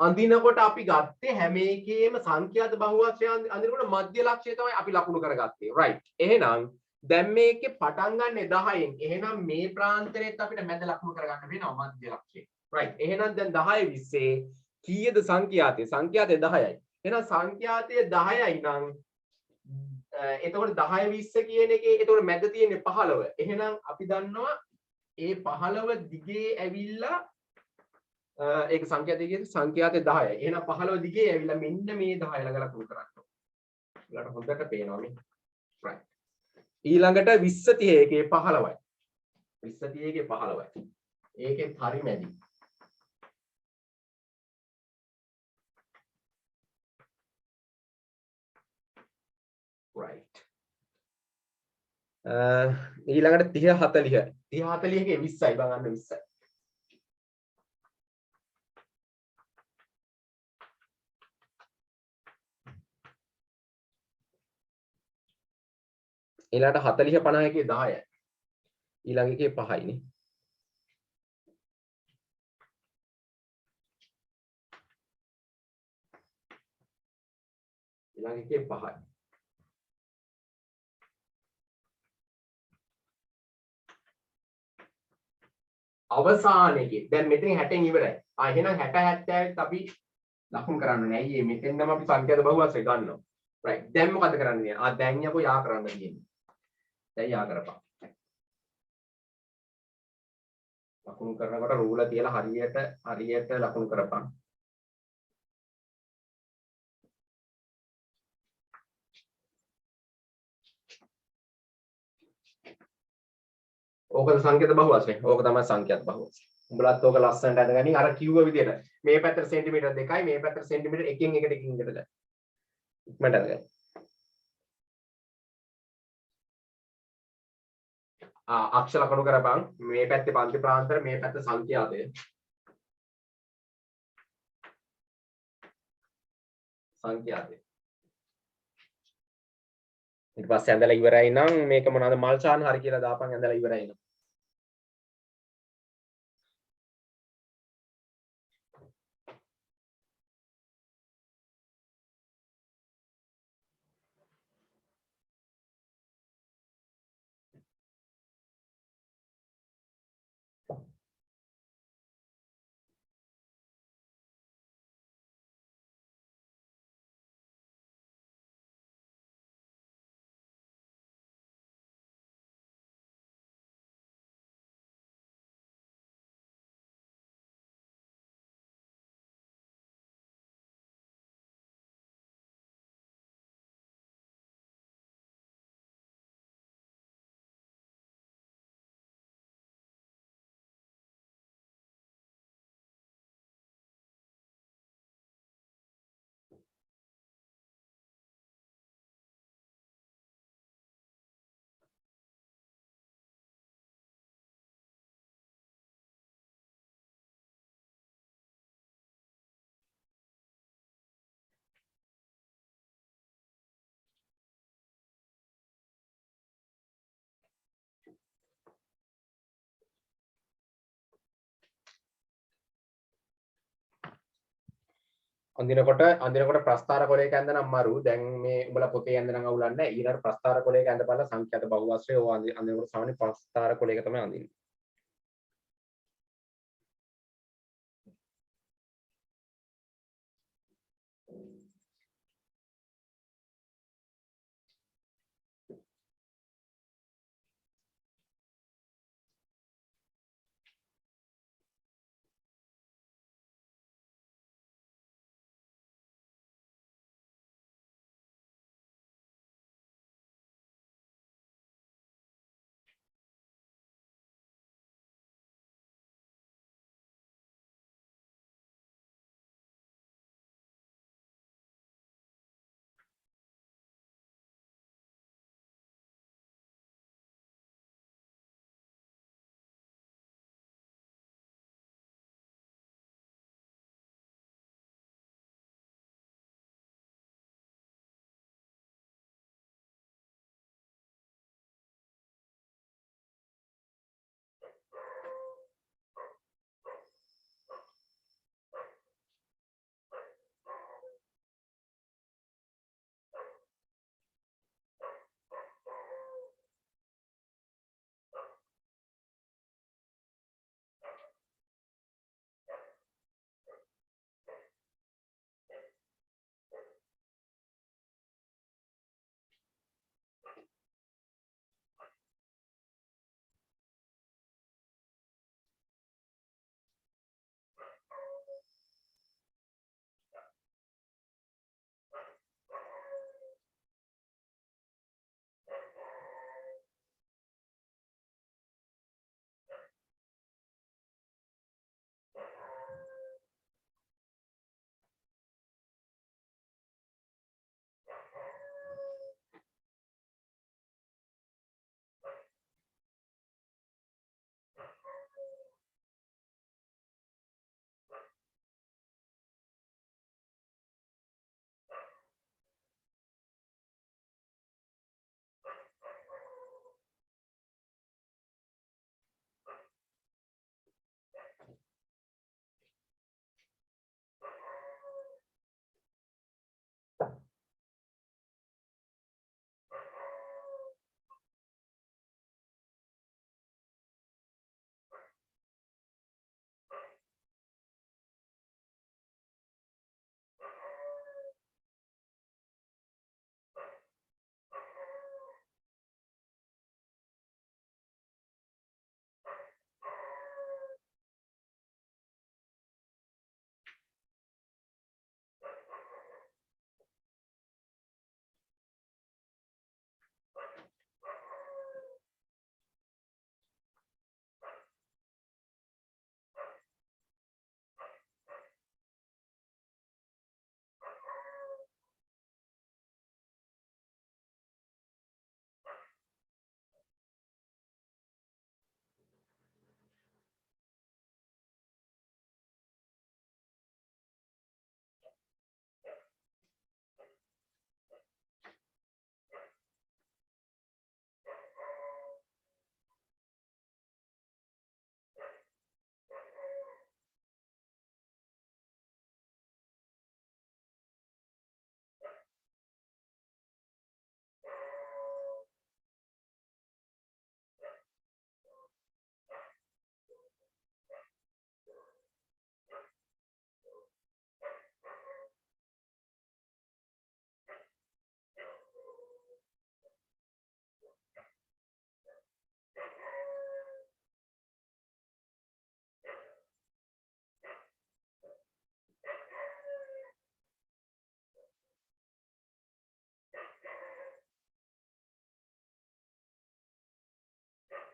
අඳිනකොට අපි ගත්තේ හැම එකේම සංඛ්‍යාත බහුවස්ත්‍රය අඳිනකොට මධ්‍ය ලක්ෂ්‍යය තමයි අපි ලකුණු කරගත්තේ. රයිට්. එහෙනම් දැන් මේකේ පටන් ගන්න 10න්. එහෙනම් මේ ප්‍රාන්තරෙත් අපිට මැද ලකුණු කරගන්න වෙනවා මධ්‍ය ලක්ෂ්‍යය. රයිට්. එහෙනම් දැන් 10 20 කීයද සංඛ්‍යාතය? සංඛ්‍යාතය 10යි. එහෙනම් සංඛ්‍යාතය 10යි නම් එතකොට 10 20 කියන එකේ එතකොට මැද තියෙන්නේ 15. එහෙනම් අපි දන්නවා ඒ 15 දිගේ ඇවිල්ලා ඒක සංඛ්‍යාතය කියන්නේ සංඛ්‍යාතය 10යි. එහෙනම් 15 දිගේ ඇවිල්ලා මෙන්න මේ 10 ළඟ ලකුණු කරන්න ඕන. ඔයාලට හොඳට පේනවා මේ. right. ඊළඟට 20 30 එකේ 15යි. 20 30 එකේ 15යි. ඒකෙත් හරි මැදි. right. ඊළඟට 30 40. 30 40 එකේ 20යි බං අන්න 20යි. ඊළඟට 40 50 එකේ 10යි. ඊළඟ එකේ 5යි නේ. ඊළඟ එකේ 5යි. අවසාන එකේ දැන් මෙතන 60න් ඉවරයි. එහෙනම් 60 70ත් අපි ලකුණු කරන්න ඕනේ. ඇයි මේ මෙතෙන්දම අපි සංඛ්‍යාත බහුවස්ත්‍රය ගන්නවා. right. දැන් මොකද කරන්න තියෙන්නේ? දැන් යකෝ යා කරන්න තියෙන්නේ. දැන් යා කරපන්. ලකුණු කරනකොට රූල තියලා හරියට ලකුණු කරපන්. ඕකද සංඛ්‍යාත බහුවස්ත්‍රය. ඕක තමයි සංඛ්‍යාත බහුවස්ත්‍රය. උඹලත් ඕක ලස්සනට අඳගනින් අර කිව්ව විදියට මේ පැත්තට සෙන්ටිමීටර් 2යි මේ පැත්තට සෙන්ටිමීටර් 1කින් එකට ගන්න. ඉක්මනට අඳගන්න. අක්ෂ ලකුණු කරපන්. මේ පැත්තේ පන්ති ප්‍රාන්තර මේ පැත්ත සංඛ්‍යාතය. සංඛ්‍යාතය. ඊට පස්සේ ඇඳලා ඉවරයි නම් මේක මොනවාද මල් චාන් හරි කියලා දාපන් ඇඳලා ඉවරයි නම්. අඳිනකොට ප්‍රස්ථාර කොලයක ඇඳ නම් මරු. දැන් මේ උඹලා පොතේ ඇඳ නම් අවුලන්නේ නැහැ. ඊළඟ ප්‍රස්ථාර කොලයක ඇඳ බලලා සංඛ්‍යාත බහුවස්ත්‍රය ඕවා අඳිනකොට සාමාන්‍ය ප්‍රස්ථාර කොලයක තමයි අඳින්නේ.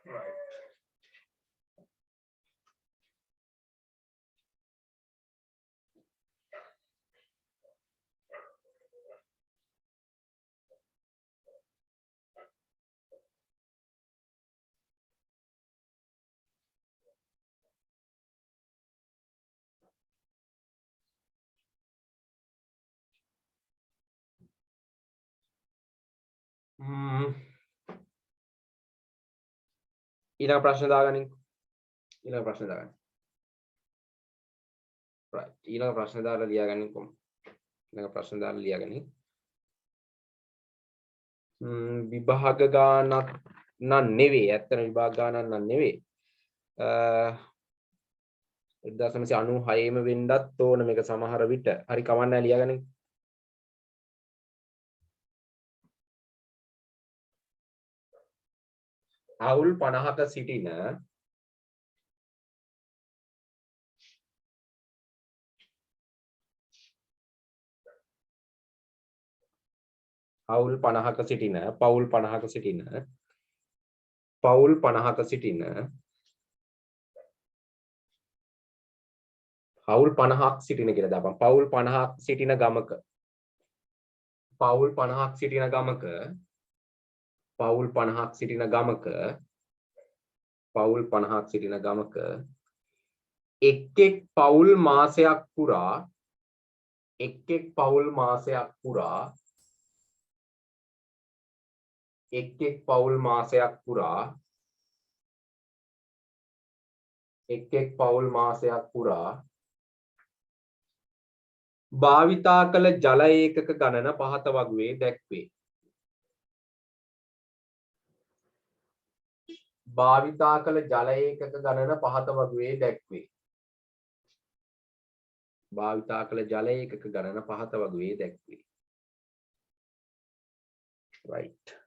Right. ඊළඟ ප්‍රශ්න දාගනින්. ඊළඟ ප්‍රශ්න දාගන්න. right ඊළඟ ප්‍රශ්න දාලා ලියාගන්නකො. ඊළඟ ප්‍රශ්න දාලා ලියාගනි. විභාග ගානක් නන් නෙවෙයි. ඇත්තට විභාග ගානක් නන් නෙවෙයි. 1996ම වෙන්නත් ඕන මේක සමහර විට. හරි කවන්න නැහැ ලියාගනි. අවුල් 50ක සිටින පවුල් 50ක සිටින පවුල් 50ක සිටින පවුල් 50ක සිටින පවුල් 50ක් සිටින කියලා දාපන්. පවුල් 50ක් සිටින ගමක පවුල් 50ක් සිටින ගමක පවුල් 50ක් සිටින ගමක පවුල් 50ක් සිටින ගමක එක් පවුල් මාසයක් පුරා එක් පවුල් මාසයක් පුරා එක් පවුල් මාසයක් පුරා එක් පවුල් මාසයක් පුරා භාවිතා කළ ජල ඒකක ගණන පහත වගුවේ දැක්වේ. භාවිතා කළ ජල ඒකක ගණන පහත වගුවේ දැක්වේ. භාවිතා කළ ජල ඒකක ගණන පහත වගුවේ දැක්වේ. right.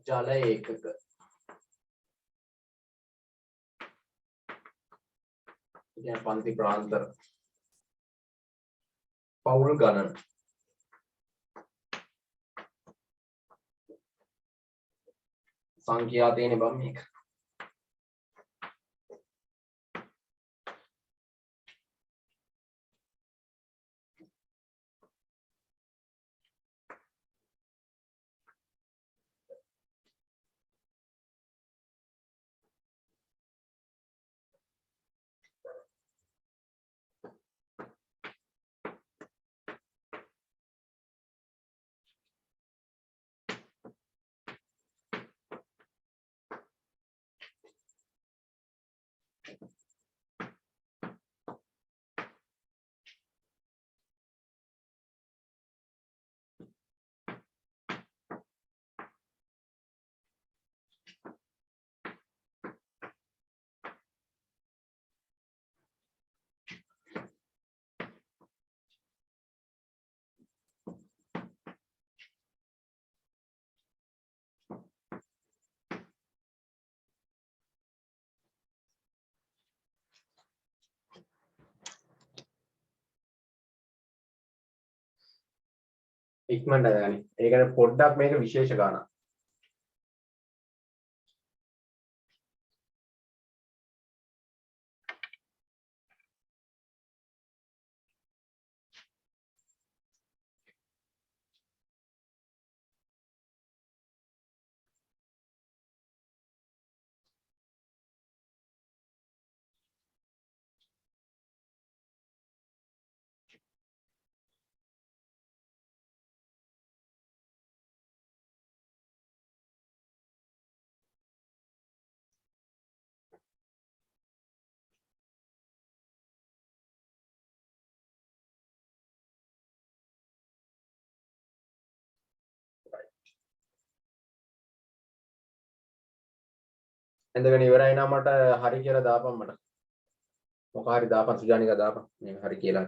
ජල ඒකක කියන්නේ පන්ති ප්‍රාන්තර පවුල් ගණන සංඛ්‍යා තියෙන බම් මේක. ඉක්මනට ගන්න. ඒ කියන්නේ පොඩ්ඩක් මේක විශේෂ ගානක්. එඳගෙන ඉවරයි නම් මට හරි කියලා දාපන් මට. මොකක් හරි දාපන් සුජානිකා දාපන්. මේක හරි කියලා.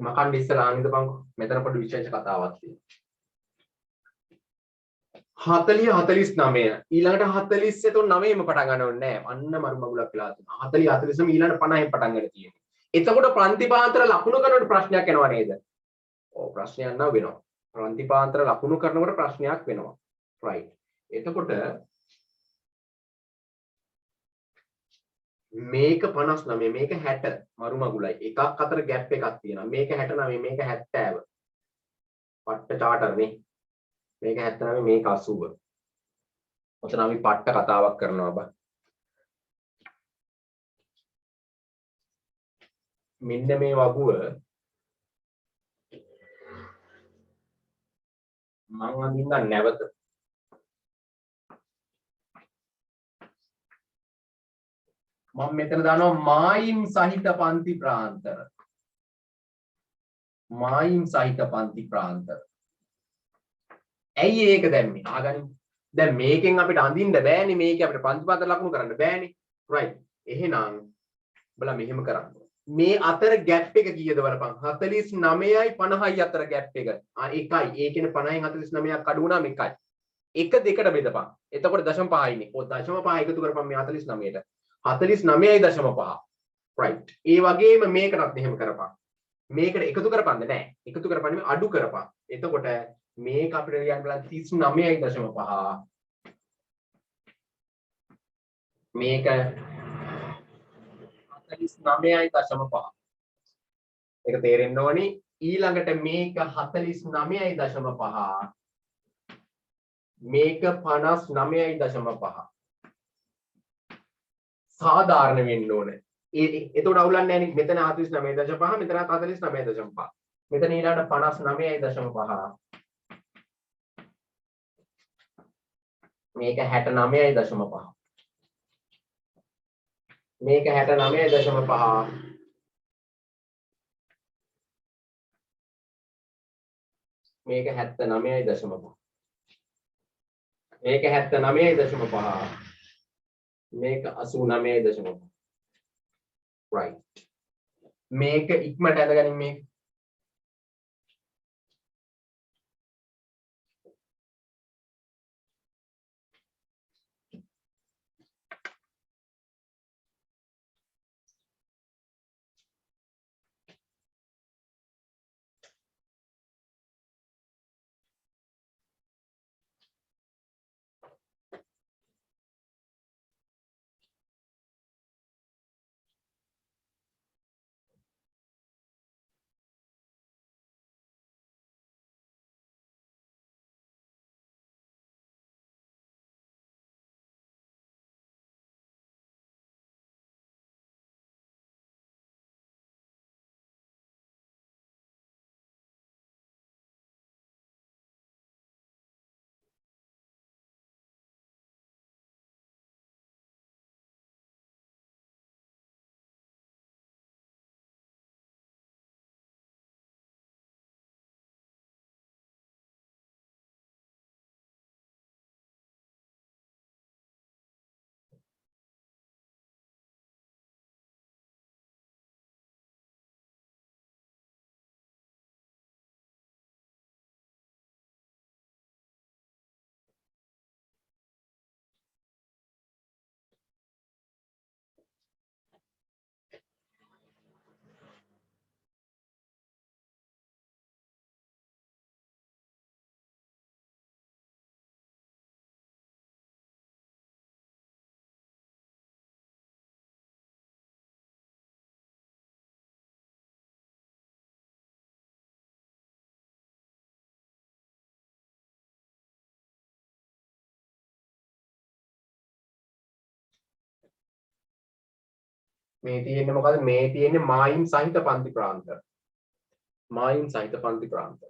මකන්න ඉස්සලා ආනින්දපන්කො මෙතන පොඩි විශේෂ කතාවක් තියෙනවා 40 49 ඊළඟට 40 එතකොට 9ෙම පටන් ගන්න ඕනේ නෑ අන්න මරු මගුලක් වෙලා තියෙනවා 40 49 ඊළඟට 50ෙන් පටන් ගන්න තියෙන්නේ එතකොට ප්‍රතිපාන්තර ලකුණු කරනකොට ප්‍රශ්නයක් එනවා නේද ඔව් ප්‍රශ්නයක් නෑ වෙනවා ප්‍රතිපාන්තර ලකුණු කරනකොට ප්‍රශ්නයක් වෙනවා right එතකොට මේක 59 මේක 60 මරු මගුලයි එකක් අතර ગેප් එකක් තියෙනවා මේක 69 මේක 70 පට්ට චාටර් නේ මේක 79 මේක 80 ඔතන අපි පට්ට කතාවක් කරනවා බා මෙන්න මේ වගුව මම අඳින්න නැවත මම මෙතන දානවා මායිම් සහිත පන්ති ප්‍රාන්තර මායිම් සහිත පන්ති ප්‍රාන්තර ඇයි ඒක දැම්මේ ආගනින් දැන් මේකෙන් අපිට අඳින්න බෑනේ මේක අපිට පන්ති පාත ලකුණු කරන්න බෑනේ right එහෙනම් බලන්න මෙහෙම කරන්න මේ අතර ગેප් එක කීයද බලපන් 49යි 50යි අතර ગેප් එක එකයි ඒ කියන්නේ 50න් 49ක් අඩු වුණාම එකයි එක දෙකට බෙදපන් එතකොට 0.5 ඉන්නේ ඔය 0.5 එකතු කරපන් මේ 49ට 49.5 right ඒ වගේම මේකටත් එහෙම කරපන් මේකට එකතු කරපන්ද නෑ එකතු කරපන් නෙමෙයි අඩු කරපන් එතකොට මේක අපිට ලියන්න බලන්න 39.5 මේක 49.5 ඒක තේරෙන්න ඕනි ඊළඟට මේක 49.5 මේක 59.5 සාධාරණ වෙන්න ඕනේ එතකොට අවුලක් නැහැ නේ මෙතන 49.5 මෙතන 49.5 මෙතන ඊළඟට 59.5 මේක 69.5 මේක 69.5 මේක 79.5 මේක 79.5 මේක 89.5 right මේක ඉක්මනට ඇදගනින් මේක මේ තියෙන්නේ මොකද මේ තියෙන්නේ මායිම් සහිත පන්ති ප්‍රාන්තර මායිම් සහිත පන්ති ප්‍රාන්තර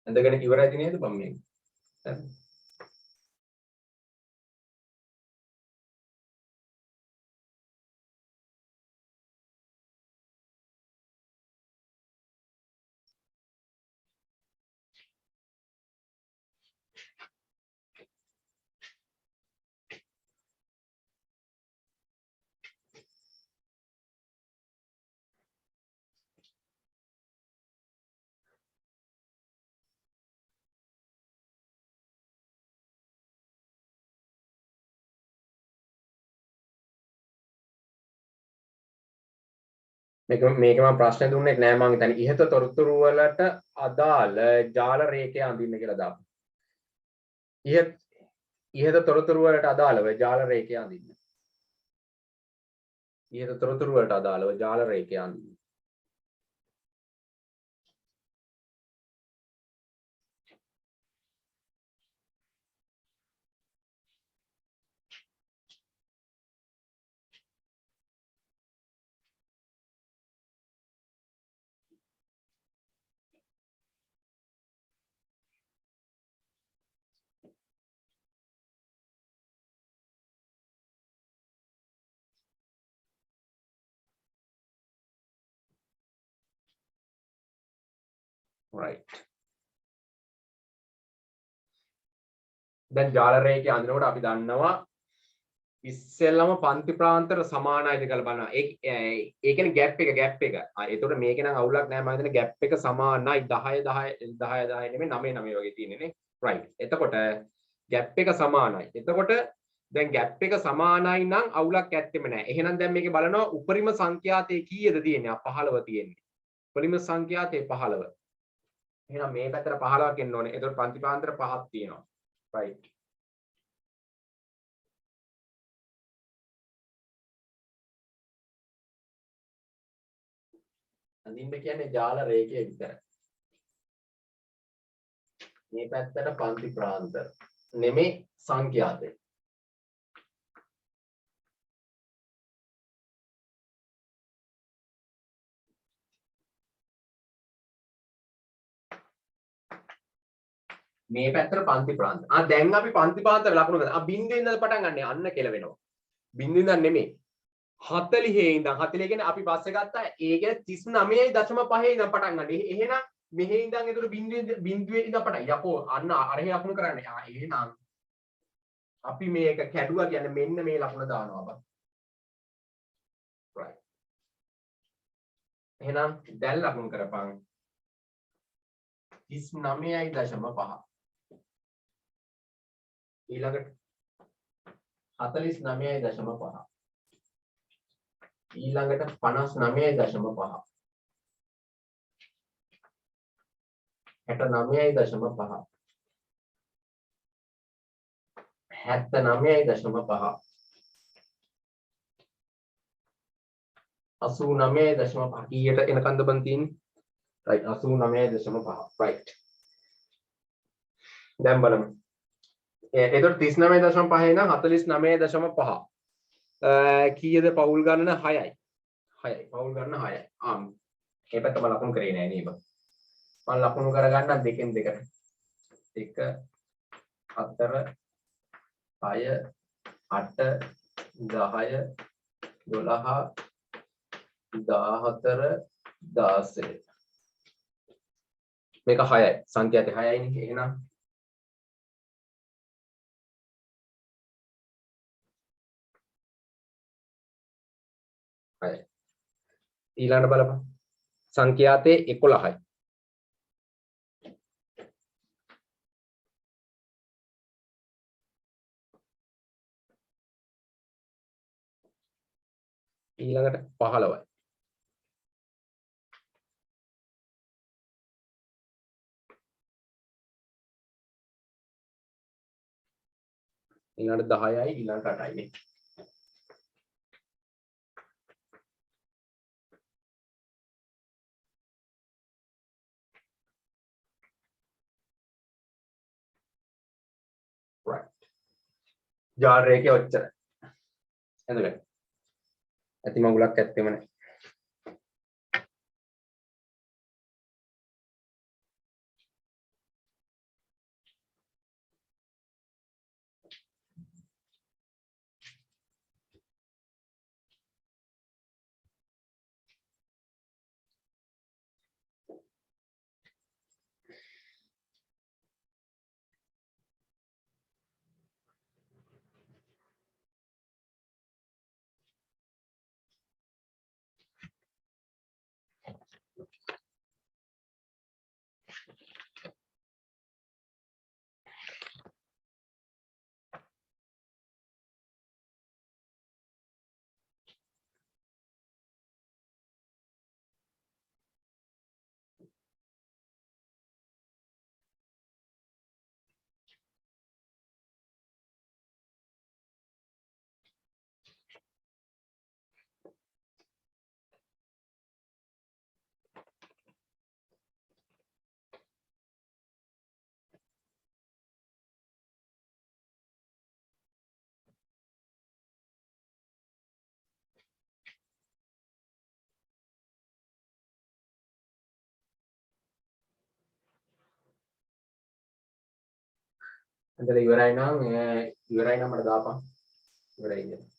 ඇඳගෙන ඉවරයිද නේද බම් මේක මේක මම ප්‍රශ්න දුන්නෙත් නෑ මං හිතන්නේ ඉහත තොරතුරු වලට අදාළ ජාල රේඛය අඳින්න කියලා දාපන්. ඉහත තොරතුරු වලට අදාළව ජාල රේඛය අඳින්න. ඉහත තොරතුරු වලට අදාළව ජාල රේඛය අඳින්න. right. දැන් ජාල රේඛය අඳිනකොට අපි දන්නවා ඉස්සෙල්ලම පන්ති ප්‍රාන්තර සමානයිද කියලා බලනවා. ඒ කියන්නේ ગેප් එක. එතකොට මේකේ නම් අවුලක් නැහැ මම හිතන්නේ ગેප් එක සමානයි 10 නෙමෙයි 9 වගේ තියෙන්නේ නේ. right. එතකොට ગેප් එක සමානයි. එතකොට දැන් ગેප් එක සමානයි නම් අවුලක් ඇත්තෙම නැහැ. එහෙනම් දැන් මේකේ බලනවා උපරිම සංඛ්‍යාතේ කීයද තියෙන්නේ? 15 තියෙන්නේ. උපරිම සංඛ්‍යාතේ 15. එහෙනම් මේ පැත්තට 15ක් එන්න ඕනේ. එතකොට පන්ති ප්‍රාන්තර 5ක් තියෙනවා. right. අඳින්න කියන්නේ ජාල රේඛය විතරයි. මේ පැත්තට පන්ති ප්‍රාන්තර නෙමෙයි සංඛ්‍යාතය. මේ පැත්තට පන්ති ප්‍රාන්තර. දැන් අපි පන්ති ප්‍රාන්තර ලකුණු ගත්තා. බිංදුවෙන් ඉඳලා පටන් ගන්න. අන්න කෙල වෙනවා. බිංදුවෙන් ඉඳන් නෙමෙයි. 40 ඉඳන් 40 කියන්නේ අපි පස්සේ ගත්තා. ඒ කියන්නේ 39.5 ඉඳන් පටන් ගන්න. එහෙනම් මෙහි ඉඳන් ඒතර බිංදුවේ ඉඳන් පටන්. යකෝ අන්න අරහේ ලකුණු කරන්නේ. එහෙනම් අපි මේක කැඩුවා කියන්නේ මෙන්න මේ ලකුණ දානවා බං. right. එහෙනම් දැන් ලකුණු කරපන් 39.5. ඊළඟට 49.5. ඊළඟට 59.5. 69.5. 79.5. 89.5. කීයට එනකන්ද බන් තියෙන්නේ? right 89.5. right. දැන් බලමු. එතකොට 39.5 ඉඳන් 49.5. කීයද පවුල් ගණන 6යි. 6යි. පවුල් ගණන 6යි. මේ පැත්තම ලකුණු කරේ නෑ නේද? මම ලකුණු කරගන්නම් දෙකෙන් දෙකට. 1 4 6 8 10 12 14 16. මේක 6යි. සංඛ්‍යාතේ 6යිනේ. එහෙනම් ඊළඟට බලපන් සංඛ්‍යාතේ 11යි. ඊළඟට 15යි. ඊළඟට 10යි ඊළඟට 8යි නේ. right. ජාල රේඛය ඔච්චරයි. එතකොට ඇති මඟුලක් ඇත්තෙම නැහැ. ඇඳලා ඉවරයි නම් මට දාපන්. ඉවරයි කියලා.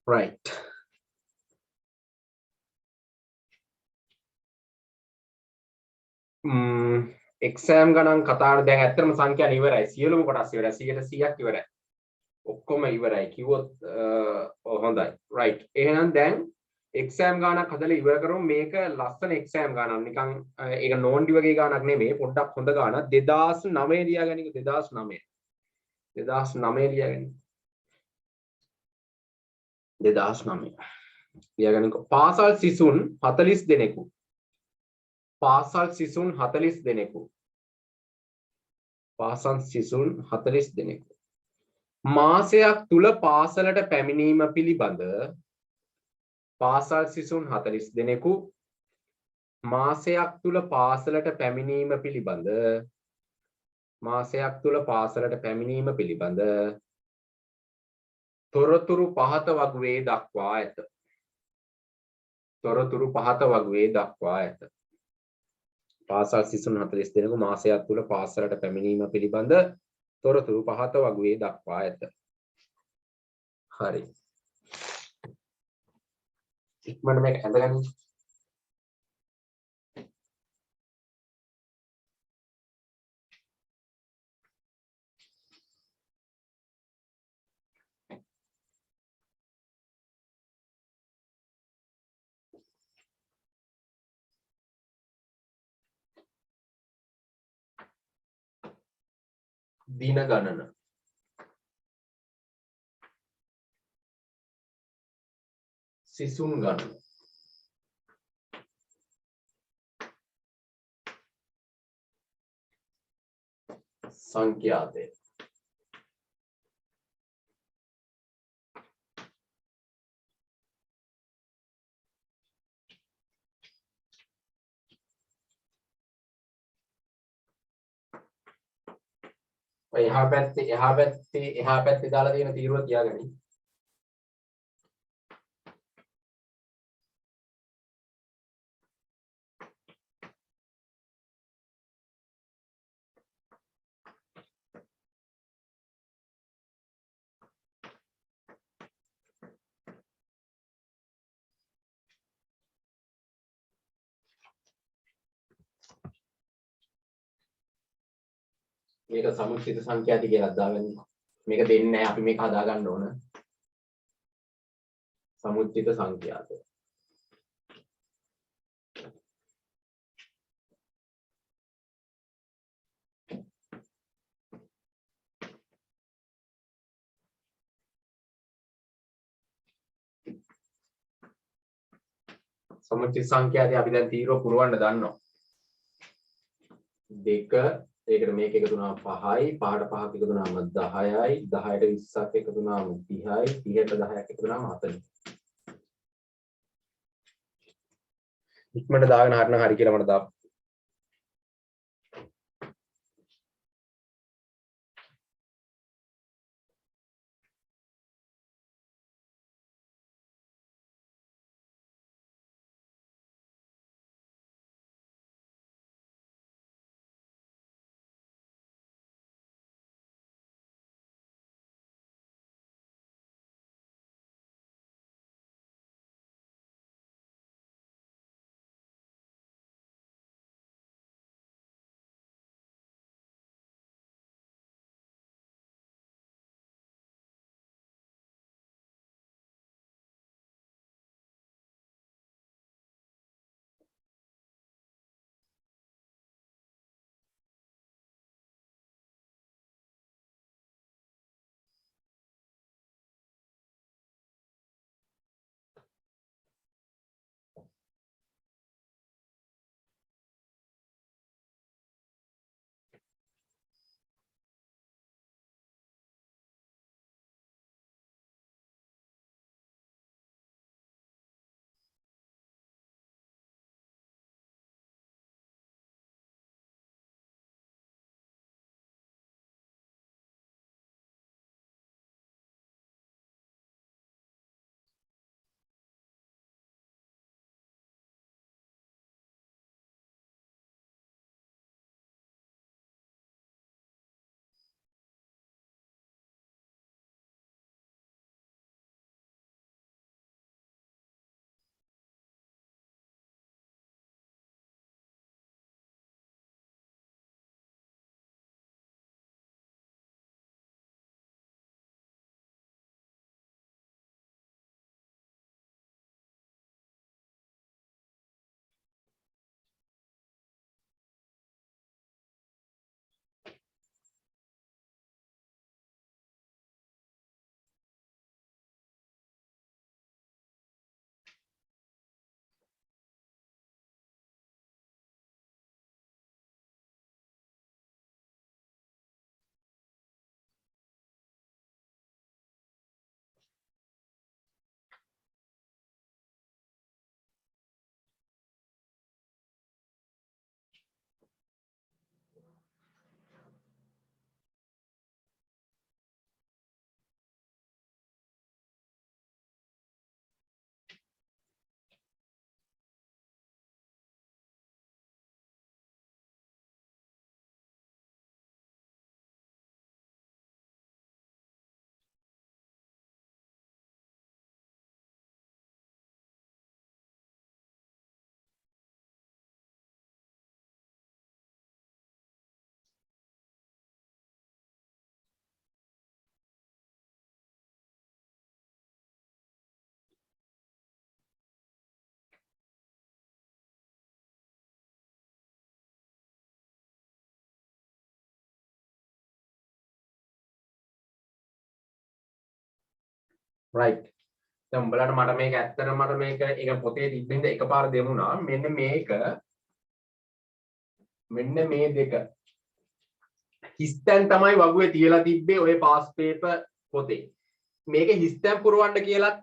right. එක්සෑම් ගණන් කතාවට දැන් ඇත්තටම සංඛ්‍යා ඉවරයි. සියලුම කොටස් ඉවරයි. 100%ක් ඉවරයි. ඔක්කොම ඉවරයි. කිව්වොත් හොඳයි. right. එහෙනම් දැන් එක්සෑම් ගානක් හදලා ඉවර කරමු. මේක ලස්සන එක්සෑම් ගානක්. නිකන් ඒක නෝන්ඩි වගේ ගානක් නෙමෙයි. පොඩ්ඩක් හොඳ ගානක්. 2009 ලියාගනික 2009. 2009 ලියාගනික. 2009. ලියාගනික. පාසල් සිසුන් 40 දෙනෙකු. පාසල් සිසුන් 40 දෙනෙකු. පාසල් සිසුන් 40 දෙනෙකු. මාසයක් තුල පාසලට පැමිණීම පිළිබඳ පාසල් සිසුන් 40 දෙනෙකු මාසයක් තුල පාසලට පැමිණීම පිළිබඳ මාසයක් තුල පාසලට පැමිණීම පිළිබඳ තොරතුරු පහත වගුවේ දක්වා ඇත. තොරතුරු පහත වගුවේ දක්වා ඇත. පාසල් සිසුන් 40 දෙනෙකු මාසයක් තුල පාසලට පැමිණීම පිළිබඳ තොරතුරු පහත වගුවේ දක්වා ඇත. හරි. ඉක්මනට මේක ඇඳගන්න. දින ගණන. සිසුන් ගණන. සංඛ්‍යාතය. එහා පැත්තේ දාලා තියෙන තීරුව තියාගනි. මේක සමුච්චිත සංඛ්‍යාති කියලා දාගන්න. මේක දෙන්නේ නැහැ අපි මේක හදා ගන්න ඕන. සමුච්චිත සංඛ්‍යාත. සමුච්චිත සංඛ්‍යාතේ අපි දැන් තීරුව පුරවන්න දන්නවා. 2 ඒකට මේක එකතු වුණාම 5යි 5ට 5ක් එකතු වුණාම 10යි 10ට 20ක් එකතු වුණාම 30යි 30ට 10ක් එකතු වුණාම 40. ඉක්මනට දාගෙන හරිනම් හරි කියලා මට දාපන්. right දැන් උඹලට මට මේක ඇත්තටම මට මේක ඒක පොතේ තිබ්බින්ද එකපාර දෙමුණා මෙන්න මේ දෙක හිස්තැන් තමයි වගුවේ තියලා තිබ්බේ ඔය පාස් පේපර් පොතේ මේක හිස්තැන් පුරවන්න කියලා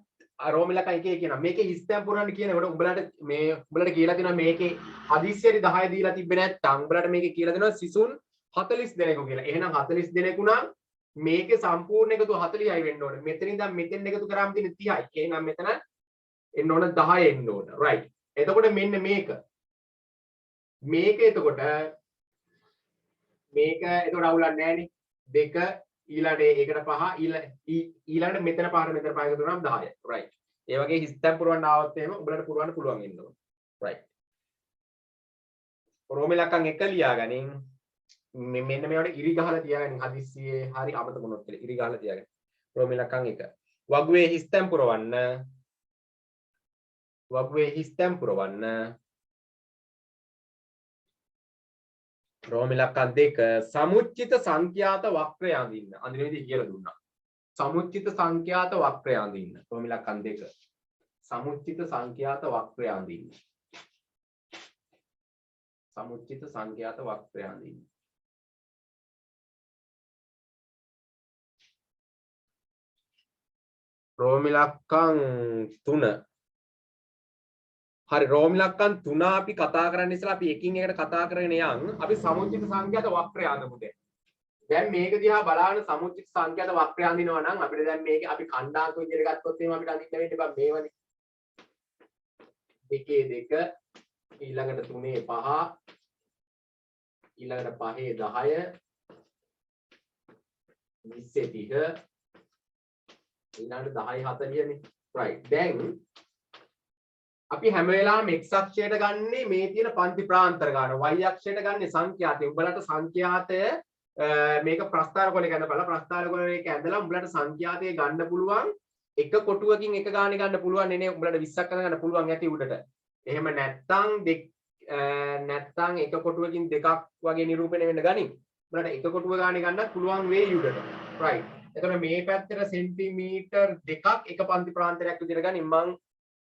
රෝමිලක එකේ කියනවා මේකේ හිස්තැන් පුරවන්න කියනකොට උඹලට කියලා දෙනවා මේකේ හදිස්සියට 10 දීලා තිබ්බේ නැත්නම් උඹලට මේකේ කියලා දෙනවා සිසුන් 40 දෙනෙකු කියලා. එහෙනම් 40 දෙනෙකු නම් මේකේ සම්පූර්ණ එකතු 40යි වෙන්න ඕනේ. මෙතන ඉඳන් මෙතෙන් එකතු කරාම තියෙන 30යි. එහෙනම් මෙතන එන්න ඕන 10 එන්න ඕන. right. එතකොට මෙන්න මේක එතකොට අවුලක් නැහැනේ. 2 ඊළඟට ඒකට 5 ඊළඟට මෙතන පාර මෙතන පාර එකතු කරාම 10යි. right. ඒ වගේ හිස්තැන් පුරවන්න ආවොත් එහෙම උඹලට පුරවන්න පුළුවන් වෙන්න ඕන. right. රෝමිලකන් එක ලියාගනින් මෙන්න මේවට ඉරි ගහලා තියාගන්න හදිස්සියේ හරි අමතක වුණොත් කියලා ඉරි ගහලා තියාගන්න රෝමිලකන් එක වගුවේ හිස්තැන් පුරවන්න රෝමිලකන් 2 සමුච්චිත සංඛ්‍යාත වක්‍රය අඳින්න අඳින විදිහ කියලා දුන්නා සමුච්චිත සංඛ්‍යාත වක්‍රය අඳින්න රෝමිලකන් 2 සමුච්චිත සංඛ්‍යාත වක්‍රය අඳින්න රෝමිලක්කන් 3 හරි රෝමිලක්කන් 3 අපි කතා කරන්න ඉස්සලා අපි එකින් එකට කතා කරගෙන යන් අපි සමුච්චිත සංඛ්‍යාත වක්‍රය අඳමු දැන් මේක දිහා බලන්න සමුච්චිත සංඛ්‍යාත වක්‍රය අඳිනවා නම් අපිට දැන් මේක අපි ඛණ්ඩාංක විදිහට ගත්තොත් එහෙනම් අපිට අඳින්න වෙන්නේ බං මේවනේ 2 ඊළඟට 3 5 ඊළඟට 5 10 20 ඊළඟට 10 40 නේ right දැන් අපි හැම වෙලාවෙම x අක්ෂයට ගන්නෙ මේ තියෙන පන්ති ප්‍රාන්තර ගන්න y අක්ෂයට ගන්නෙ සංඛ්‍යාතය උඹලට සංඛ්‍යාතය මේක ප්‍රස්ථාර කොලේ ගන්න බලලා ප්‍රස්ථාර කොලේ එක ඇඳලා උඹලට සංඛ්‍යාතය ගන්න පුළුවන් එක කොටුවකින් එක ගානේ ගන්න පුළුවන් නේ උඹලට 20ක් ගන්න පුළුවන් ඇති උඩට එහෙම නැත්තම් එක කොටුවකින් දෙකක් වගේ නිරූපණය වෙන්න ගනින් උඹලට එක කොටුව ගානේ ගන්නත් පුළුවන් වෙයි උඩට right එතකොට මේ පැත්තට සෙන්ටිමීටර් දෙකක් එක පන්ති ප්‍රාන්තරයක් විදිහට ගනින් මං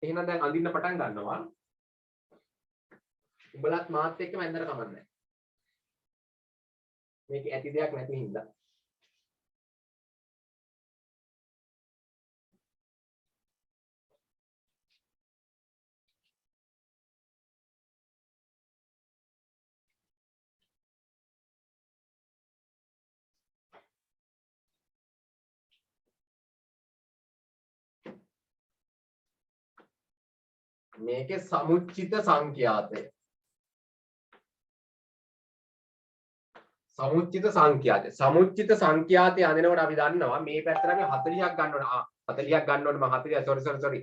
එහෙනම් දැන් අඳින්න පටන් ගන්නවා උඹලත් මාත් එක්කම ඇඳලා කමන්නේ මේක ඇති දෙයක් නැති හින්දා මේකේ සමුච්චිත සංඛ්‍යාතය සමුච්චිත සංඛ්‍යාතය අඳිනකොට අපි දන්නවා මේ පැත්තට අපි 40ක් ගන්න ඕන 40ක් ගන්න ඕනේ මම 40 sorry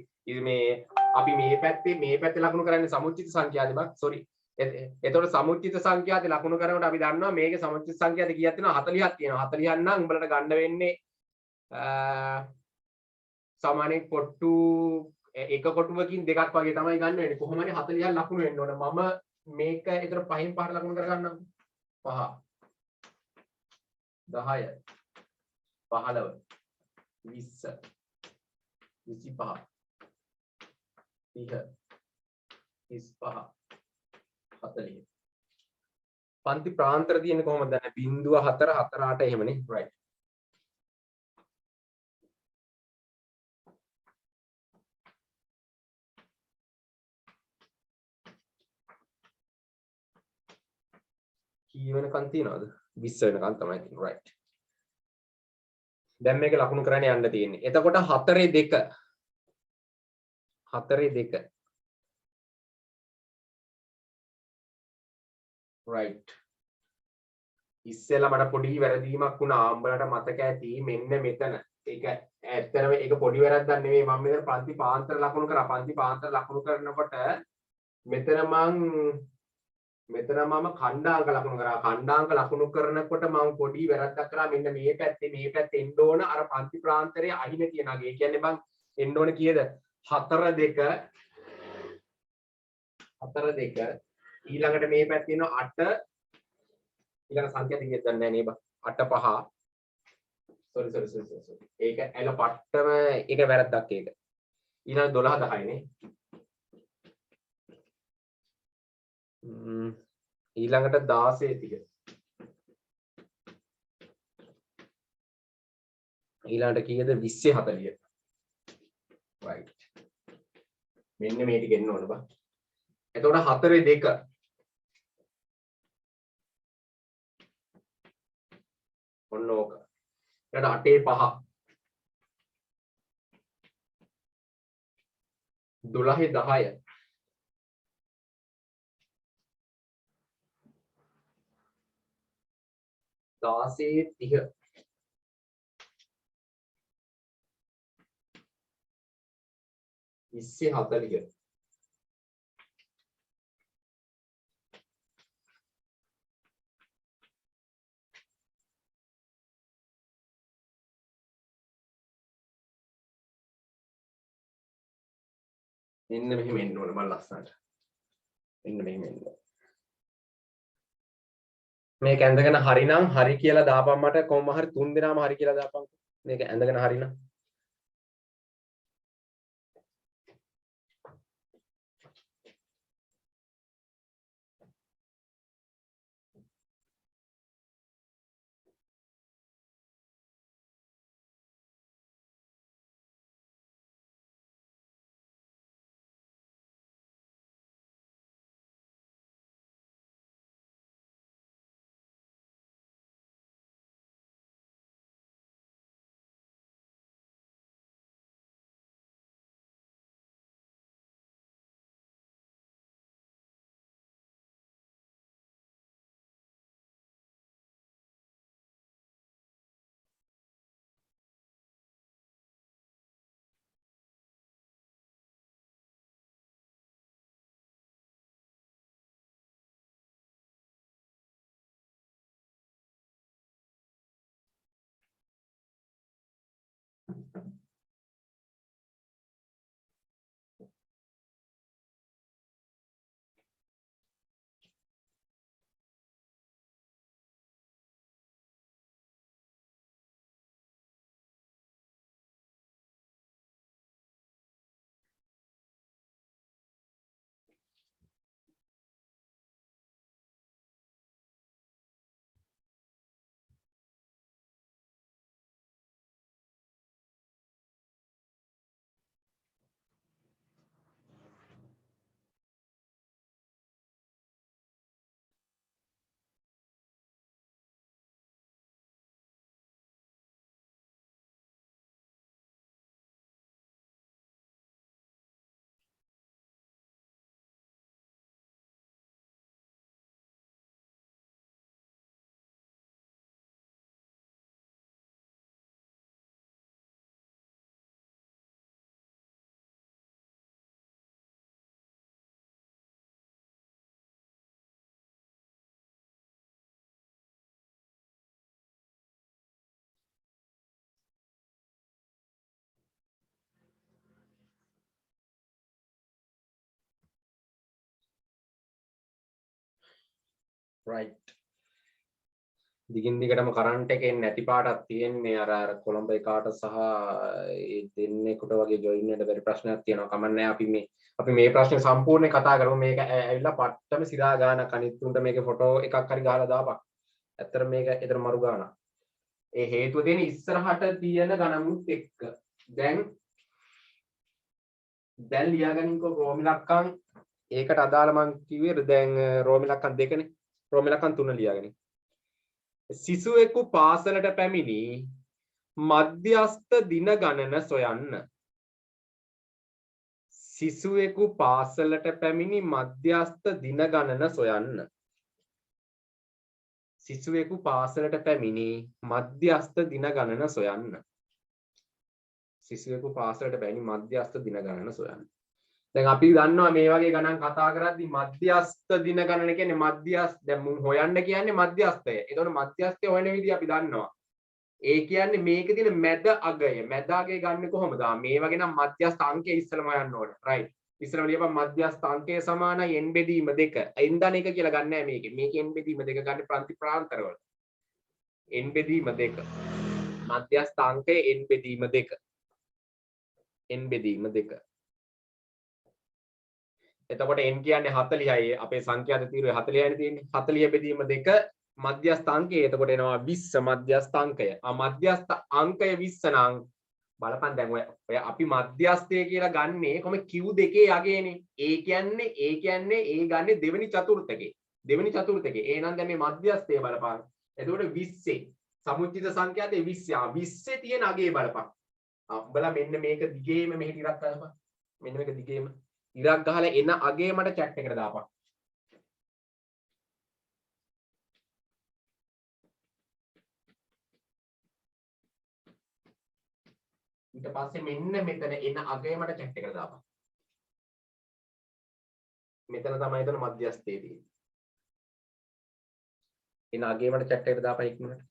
මේ අපි මේ පැත්තේ ලකුණු කරන්නේ සමුච්චිත සංඛ්‍යාතේ බක් sorry එතකොට සමුච්චිත සංඛ්‍යාතේ ලකුණු කරනකොට අපි දන්නවා මේකේ සමුච්චිත සංඛ්‍යාතේ කීයක් තියෙනවා 40ක් තියෙනවා 40ක් නම් උඹලට ගන්න වෙන්නේ සාමාන්‍යයෙන් කොට්ටු එක කොටුවකින් දෙකක් වගේ තමයි ගන්න වෙන්නේ කොහොම හරි 40ක් ලකුණු වෙන්න ඕන මම මේක ඒතර 5න් 5ට ලකුණු කරගන්නම් 5 10 15 20 25 30 35 40 පන්ති ප්‍රාන්තර තියෙන්නේ කොහොමද දැන් 0.4 4 8 එහෙමනේ right කී වෙනකන් තියනවද 20 වෙනකන් තමයි තියෙන්නේ right දැන් මේක ලකුණු කරන්න යන්න තියෙන්නේ එතකොට 4 2 right ඉස්සෙල්ලා මට පොඩි වැරදීමක් වුණා අම්බලට මතක ඇති මෙන්න මෙතන ඒක ඇත්තටම ඒක පොඩි වැරද්දක් නෙමෙයි මම මෙතන පන්ති පාන්තර ලකුණු කරා පන්ති පාන්තර ලකුණු කරනකොට මෙතන මම ඛණ්ඩාංක ලකුණු කරා ඛණ්ඩාංක ලකුණු කරනකොට මම පොඩි වැරද්දක් කරා මෙන්න මේ පැත්තේ එන්න ඕන අර පන්ති ප්‍රාන්තරයේ අහින තියනගේ ඒ කියන්නේ බං එන්න ඕන කීයද 4 2 ඊළඟට මේ පැත්තේ තියෙනවා 8 ඊළඟ සංඛ්‍යා දෙකක් දන්නේ නැහැ නේ බං 8 5 sorry. ඒක ඇල පට්ටම ඒක වැරද්දක් ඒක. ඊළඟ 12 10 නේ. ඊළඟට 16 30. ඊළඟට කීයද 20 40. right. මෙන්න මේ ටික එන්න ඕන බා. එතකොට 4 2. ඔන්න ඕක. ඊට 8 5. 12 10. 16 30. 20 40. මෙන්න මෙහෙම එන්න ඕන මම ලස්සනට. මෙන්න මෙහෙම එන්න. මේක ඇඳගෙන හරිනම් හරි කියලා දාපන් මට කොහොම හරි 3 දෙනාම හරි කියලා දාපන්. මේක ඇඳගෙන හරිනම්. right. දිගින් දිගටම කරන්ට් එක එන්නේ නැති පාටක් තියෙන්නේ අර කොළඹ එකාට සහ ඒ දෙන්නෙකුට වගේ ජොයින් වෙන්න බැරි ප්‍රශ්නයක් තියෙනවා. කමන්නේ අපි මේ ප්‍රශ්නේ සම්පූර්ණයෙන් කතා කරමු. මේක ඇවිල්ලා පට්ටම සිරා ගානක් අනිත් උන්ට මේකේ ෆොටෝ එකක් හරි ගහලා දාපන්. ඇත්තට මේක ඊතර මරු ගානක්. ඒ හේතුව තියෙන ඉස්සරහට තියෙන ගණනුත් එක්ක. දැන් ලියාගනින්කෝ රෝමිලක්කම් ඒකට අදාළ මං කිව්වේ දැන් රෝමිලක්කම් දෙකනේ. රෝමිලක්කම් 3 ලියාගනින්. සිසුවෙකු පාසලට පැමිණි මධ්‍යස්ථ දින ගණන සොයන්න. සිසුවෙකු පාසලට පැමිණි මධ්‍යස්ථ දින ගණන සොයන්න. සිසුවෙකු පාසලට පැමිණි මධ්‍යස්ථ දින ගණන සොයන්න. සිසුවෙකු පාසලට පැමිණි මධ්‍යස්ථ දින ගණන සොයන්න. දැන් අපි දන්නවා මේ වගේ ගණන් කතා කරද්දී මධ්‍යස්ථ දින ගණන කියන්නේ මධ්‍යස්ථ දැන් මුන් හොයන්න කියන්නේ මධ්‍යස්ථය. ඒතකොට මධ්‍යස්ථය හොයන විදිහ අපි දන්නවා. ඒ කියන්නේ මේකේ තියෙන මැද අගය. මැද අගය ගන්න කොහොමද? මේ වගේ නම් මධ්‍යස්ථ අංකය ඉස්සෙල්ලම හොයන්න ඕනේ. right. ඉස්සෙල්ලම ලියපන් මධ්‍යස්ථ අංකය සමානයි n බෙදීම 2. n දන එක කියලා ගන්න නැහැ මේකේ. මේකේ n බෙදීම 2 ගන්න ප්‍රාන්ති ප්‍රාන්තරවල. n බෙදීම 2. මධ්‍යස්ථාංකය n බෙදීම 2. n බෙදීම 2. එතකොට n කියන්නේ 40යි. අපේ සංඛ්‍යාත තීරුවේ 40යිනේ තියෙන්නේ. 40 බෙදීම 2 මධ්‍යස්ථාංකය. එතකොට එනවා 20 මධ්‍යස්ථාංකය. මධ්‍යස්ථ අංකය 20 නම් බලපන් දැන් ඔය අපි මධ්‍යස්ථය කියලා ගන්නේ කොහොම Q2 යගේනේ. ඒ කියන්නේ ඒ ගන්නේ දෙවෙනි චතුර්ථකේ. දෙවෙනි චතුර්ථකේ. එහෙනම් දැන් මේ මධ්‍යස්ථය බලපන්. එතකොට 20 සමුච්චිත සංඛ්‍යාතේ 20. 20 තියෙන අගේ බලපන්. උඹලා මෙන්න මේක දිගේම මෙහෙට ඉරක් ගහපන්. මෙන්න මේක දිගේම ඉරක් ගහලා එන අගේ මට chat එකට දාපන්. ඊට පස්සේ මෙන්න මෙතන එන අගේ මට chat එකට දාපන්. මෙතන තමයි එතන මධ්‍යස්ථයේ තියෙන්නේ. එන අගේ මට chat එකට දාපන් ඉක්මනට.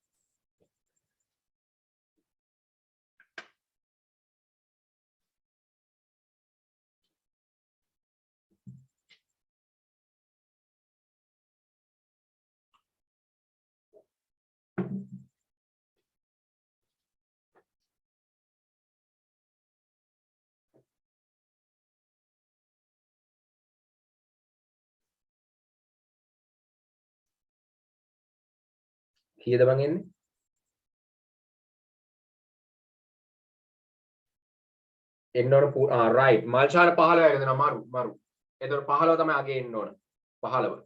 කීයද බං එන්නේ? එන්න ඕන right මල්ෂාන 15 වෙනවා මරු. එතකොට 15 තමයි අගේ එන්න ඕන. 15.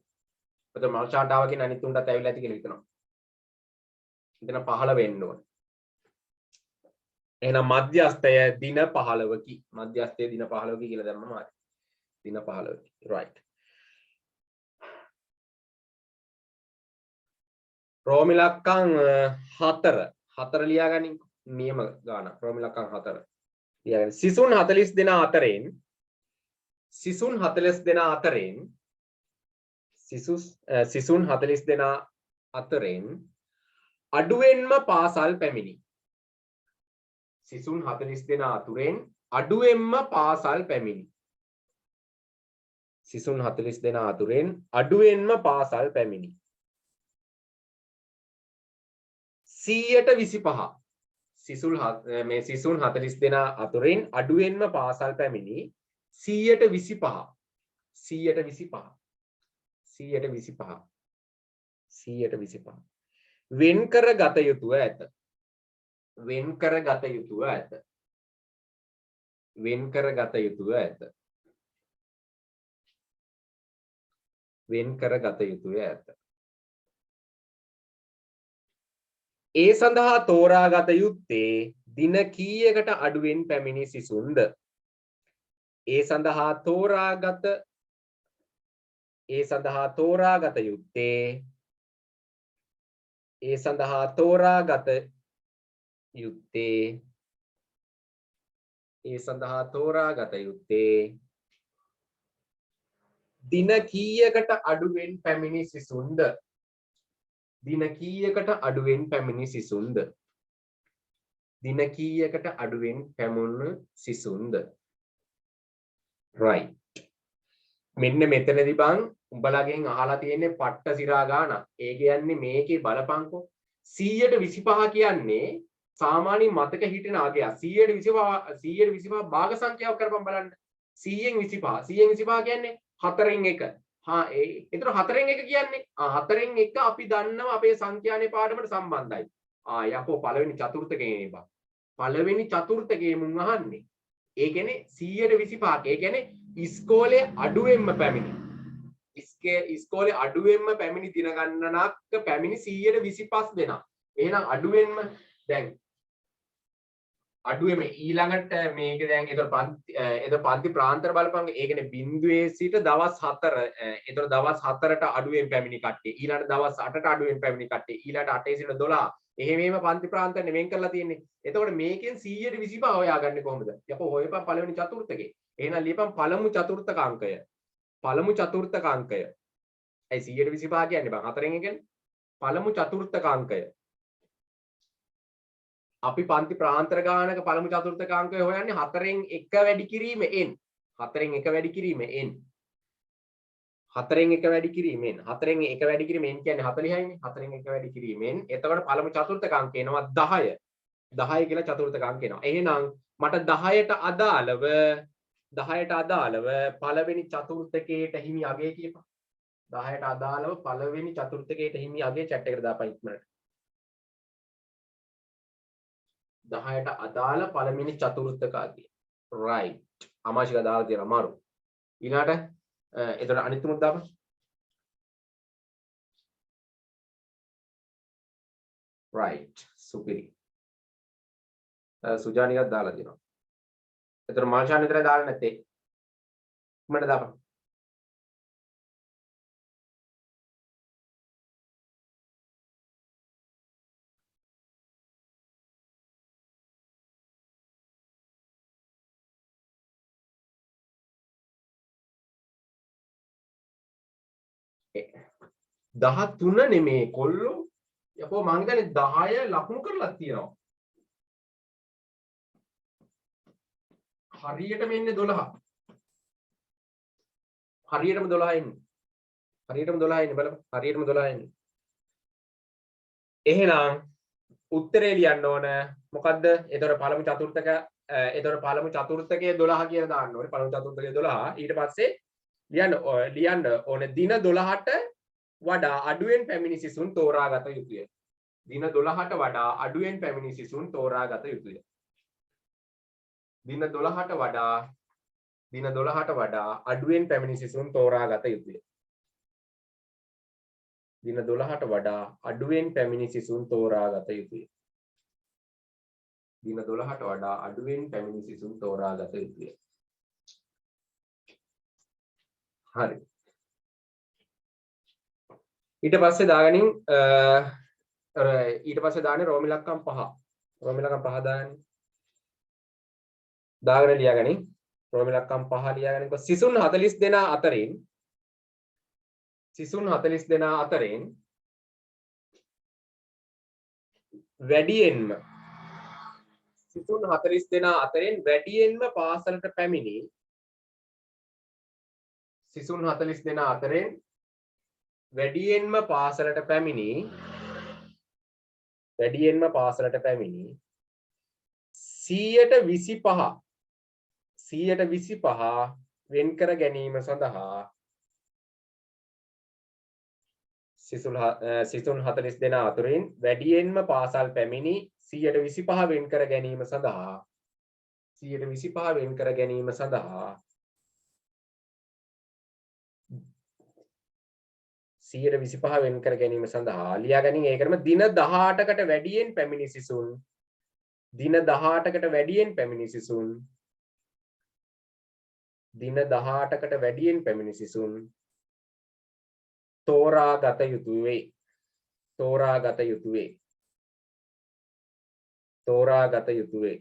එතකොට මල්ෂාන්ට ආව කියන අනිත් උන්ටත් ඇවිල්ලා ඇති කියලා හිතනවා. එතන 15 වෙන්න ඕන. එහෙනම් මධ්‍යස්ථය දින 15කි. මධ්‍යස්ථය දින 15කි කියලා දැම්මම හරි. දින 15කි. right. රෝම ඉලක්කම් 4. 4 ලියා ගනින් නියම ගාන. රෝම ඉලක්කම් 4. ලියා ගන්න. සිසුන් 40 දෙනා අතරින් සිසුන් 40 දෙනා අතරින් අඩුවෙන්ම පාසල් පැමිණි. සිසුන් 40 දෙනා අතුරෙන් අඩුවෙන්ම පාසල් පැමිණි. සිසුන් 40 දෙනා අතුරෙන් අඩුවෙන්ම පාසල් පැමිණි. 125 මේ සිසුන් 40 දෙනා අතුරෙන් අඩුවෙන්ම පාසල් පැමිණි 125 වෙන්කර ගත යුතුව ඇත. වෙන්කර ගත යුතුව ඇත. වෙන්කර ගත යුතුව ඇත. වෙන්කර ගත යුතුව ඇත. ඒ සඳහා තෝරාගත යුත්තේ දින කීයකට අඩුවෙන් පැමිණි සිසුන්ද? ඒ සඳහා තෝරාගත යුත්තේ දින කීයකට අඩුවෙන් පැමිණි සිසුන්ද? දින කීයකට අඩුවෙන් පැමිණි සිසුන්ද? දින කීයකට අඩුවෙන් පැමුණු සිසුන්ද? right. මෙන්න මෙතනදී බං උඹලගෙන් අහලා තියෙන්නේ පට්ට සිරා ගාන. ඒ කියන්නේ මේකේ බලපංකෝ 125 කියන්නේ සාමාන්‍ය මතක හිටින අගය. 125 භාග සංඛ්‍යාවක් කරපම් බලන්න. 100න් 25 කියන්නේ 4න් 1. එතන 4න් 1 කියන්නේ 4න් 1 අපි දන්නවා අපේ සංඛ්‍යානේ පාඩමට සම්බන්ධයි. යකෝ පළවෙනි චතුර්ථකේ නේ බං. පළවෙනි චතුර්ථකේ මුන් අහන්නේ. ඒ කියන්නේ 125. ඒ කියන්නේ ඉස්කෝලේ අඩුවෙන්ම පැමිණි. ඉස්කෝලේ අඩුවෙන්ම පැමිණි දින ගණනක් පැමිණි 125 දෙනා. එහෙනම් අඩුවෙන්ම දැන් අඩුවෙම ඊළඟට මේක දැන් එතකොට පන්ති ප්‍රාන්තර බලපංග. ඒ කියන්නේ බිඳුවේ සිට දවස් 4 එතකොට දවස් 4ට අඩුවෙන් පැමිණි කට්ටිය. ඊළඟට දවස් 8ට අඩුවෙන් පැමිණි කට්ටිය. ඊළඟට 8 සිට 12. එහෙම පන්ති ප්‍රාන්තරනේ වෙන් කරලා තියෙන්නේ. එතකොට මේකෙන් 125 හොයාගන්නේ කොහොමද? යකෝ හොයපන් පළවෙනි චතුර්ථකේ. එහෙනම් ලියපන් පළමු චතුර්ථක අංකය. පළමු චතුර්ථක අංකය. ඇයි 125 කියන්නේ බං? 4න් එකනේ. පළමු චතුර්ථක අංකය. අපි පන්ති ප්‍රාන්තර ගානක පළමු චතුර්ථක අංකය හොයන්නේ 4න් 1 වැඩි කිරීම n. 4න් 1 වැඩි කිරීම n. 4න් 1 වැඩි කිරීම n. 4න් 1 වැඩි කිරීම n කියන්නේ 40යිනේ. 4න් 1 වැඩි කිරීම n. එතකොට පළමු චතුර්ථක අංකය එනවා 10. 10 කියලා චතුර්ථක අංක එනවා. එහෙනම් මට 10ට අදාළව පළවෙනි චතුර්ථකයට හිමි අගය කියපන්. 10ට අදාළව පළවෙනි චතුර්ථකයට හිමි අගය chat එකට දාපන් ඉක්මනට. 10ට අදාළ පළවෙනි චතුර්ථක අගය. right. අමාශික දාලා තියෙනවා අමාරු. ඊළාට එතකොට අනිත් තුනක් දාපන්. right. සුපිරි. සුජානිකත් දාලා තියෙනවා. එතකොට මාංශාන් විතරයි දාලා නැත්තේ. මට දාපන්. ඒ 13 නෙමේ කොල්ලෝ. යකෝ මං හිතන්නේ 10 ලකුණු කරලා තියෙනවා. හරියටම එන්නේ 12. හරියටම 12 එන්නේ. හරියටම 12 එන්නේ බලන්න. හරියටම 12 එන්නේ. එහෙනම් උත්තරේ ලියන්න ඕන මොකද්ද? ඒතර පළමු චතුර්ථක පළමු චතුර්ථකයේ 12 කියලා දාන්න ඕනේ. පළමු චතුර්ථකයේ 12. ඊට පස්සේ ලියන්න ඕනේ දින 12ට වඩා අඩුවෙන් පැමිණි සිසුන් තෝරාගත යුතුය. දින 12ට වඩා අඩුවෙන් පැමිණි සිසුන් තෝරාගත යුතුය. දින 12ට වඩා අඩුවෙන් පැමිණි සිසුන් තෝරාගත යුතුය. දින 12ට වඩා අඩුවෙන් පැමිණි සිසුන් තෝරාගත යුතුය. දින 12ට වඩා අඩුවෙන් පැමිණි සිසුන් තෝරාගත යුතුය. හරි. ඊට පස්සේ දාගනින් ඊට පස්සේ දාන්නේ රෝම ඉලක්කම් 5. රෝම ඉලක්කම් 5 දාන්නේ. දාගෙන ලියාගනින්. රෝම ඉලක්කම් 5 ලියාගනින්. සිසුන් 40 දෙනා අතරින් වැඩියෙන්ම පාසලට පැමිණි වැඩියෙන්ම පාසලට පැමිණි 125 වෙන් කර ගැනීම සඳහා සිසුන් 40 දෙනා අතරින් වැඩියෙන්ම පාසල් පැමිණි 125 වෙන් කර ගැනීම සඳහා 125 වෙන් කර ගැනීම සඳහා 125 වෙන් කර ගැනීම සඳහා ලියාගනින් ඒකටම දින 18කට වැඩියෙන් පැමිණි සිසුන් දින 18කට වැඩියෙන් පැමිණි සිසුන් තෝරාගත යුතු වේ.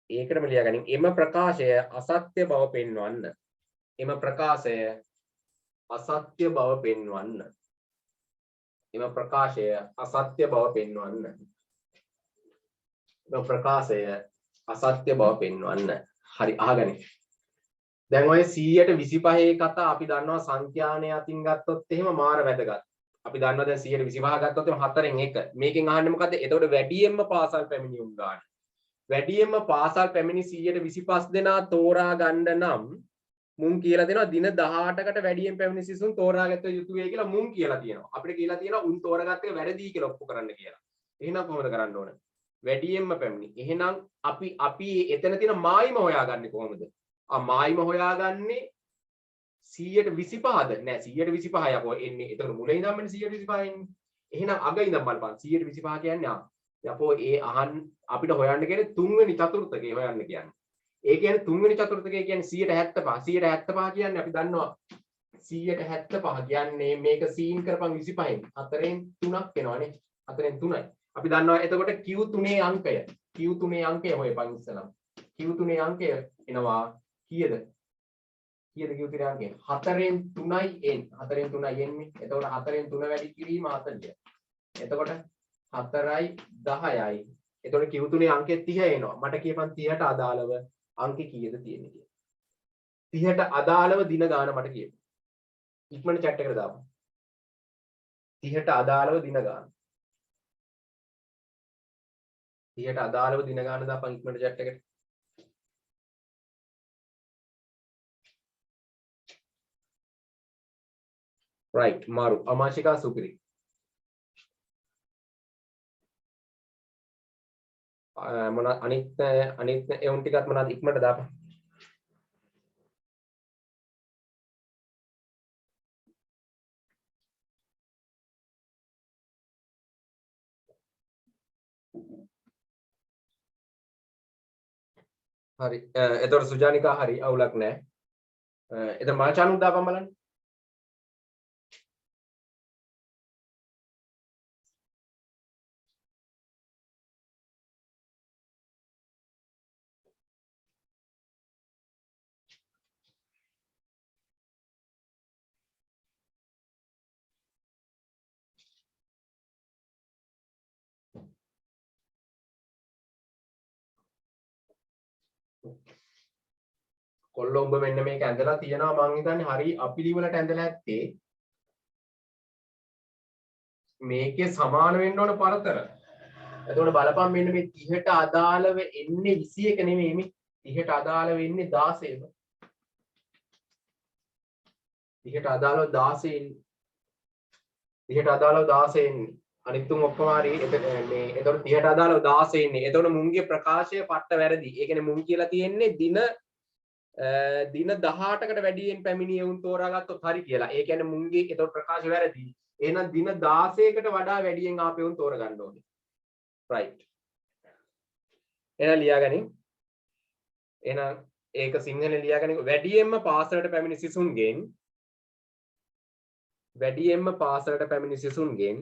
ඒකටම ලියාගනින් එම ප්‍රකාශය අසත්‍ය බව පෙන්වන්න. එම ප්‍රකාශය අසත්‍ය බව පෙන්වන්න. හරි අහගනින්. දැන් ඔය 125 කතා අපි දන්නවා සංඛ්‍යානය අතින් ගත්තොත් එහෙම මාර වැදගත්. අපි දන්නවා දැන් 125 ගත්තොත් එහෙම 4න් 1. මේකෙන් අහන්නේ මොකද්ද? එතකොට වැඩියෙන්ම පාසල් පැමිණියුම් ගන්න. වැඩියෙන්ම පාසල් පැමිණි 125 දෙනා තෝරා ගන්න නම් මුන් කියලා දෙනවා දින 18කට වැඩියෙන් පැමිණි සිසුන් තෝරාගත යුතු වේ කියලා මුන් කියලා තියෙනවා. අපිට කියලා තියෙනවා උන් තෝරාගත්ත එක වැරදි කියලා ඔප්පු කරන්න කියලා. එහෙනම් කොහොමද කරන්න ඕන? වැඩියෙන්ම පැමිණි. එහෙනම් අපි එතන තියෙන මායිම හොයාගන්නේ කොහොමද? මායිම හොයාගන්නේ 125ද? නෑ 125 යකෝ එන්නේ. ඒතර මුලින් ඉඳන්ම 125 එන්නේ. එහෙනම් අග ඉඳන් බලපන් 125 කියන්නේ යකෝ ඒ අපිට හොයන්න කියන්නේ තුන්වෙනි චතුර්ථකේ හොයන්න කියන්නේ. ඒ කියන්නේ තුන්වෙනි චතුර්ථකය කියන්නේ 175. 175 කියන්නේ අපි දන්නවා 175 කියන්නේ මේක සීන් කරපන් 25න් 4න් 3ක් එනවනේ. 4න් 3යි. අපි දන්නවා එතකොට Q3 අංකය. Q3 අංකය හොයපන් ඉස්සලා. Q3 අංකය එනවා කීයද? කීයද Q3 අංකය? 4න් 3යි එන්නේ. 4න් 3යි එන්නේ. එතකොට 4න් 3 වැඩි කිරීම 40. එතකොට 4යි 10යි. එතකොට Q3 අංකය 30 එනවා. මට කියපන් 30ට අදාළව අංකේ කීයද තියෙන්නේ කියලා. 30ට අදාළව දින ගාන මට කියන්න. ඉක්මනට chat එකට දාපන්. 30ට අදාළව දින ගන්න. 30ට අදාළව දින ගන්න දාපන් ඉක්මනට chat එකට. right මාරු අමාශිකා සුපිරි. මොන අනිත් එවුන් ටිකත් මොනවද ඉක්මනට දාපන්. හරි එතකොට සුජානිකා හරි අවුලක් නැහැ. එතන මාචානුත් දාපන් බලන්න. කොල්ලෝ උඹ මෙන්න මේක ඇඳලා තියෙනවා මං හිතන්නේ හරි අපිලිවලට ඇඳලා ඇත්තේ මේකේ සමාන වෙන්න ඕන පරතර. එතකොට බලපන් මෙන්න මේ 30ට අදාළව එන්නේ 21 නෙමෙයි මේ 30ට අදාළව එන්නේ 16ම. 30ට අදාළව 16 එන්නේ. 30ට අදාළව 16 එන්නේ. අනිත් තුන් ඔක්කොම හරි මේ එතකොට 30ට අදාළව 16 එන්නේ. එතකොට මුන්ගේ ප්‍රකාශය පට්ට වැරදි. ඒ කියන්නේ මුන් කියලා තියෙන්නේ දින 18කට වැඩියෙන් පැමිණිය වුන් තෝරාගත්තොත් හරි කියලා. ඒ කියන්නේ මුන්ගේ එතකොට ප්‍රකාශ වැරදි. එහෙනම් දින 16කට වඩා වැඩියෙන් ආපෙවුන් තෝරගන්න ඕනේ. right. එහෙනම් ලියාගනින්. එහෙනම් ඒක සිංහලෙන් ලියාගනින්. වැඩියෙන්ම පාසලට පැමිණි සිසුන්ගෙන් වැඩියෙන්ම පාසලට පැමිණි සිසුන්ගෙන්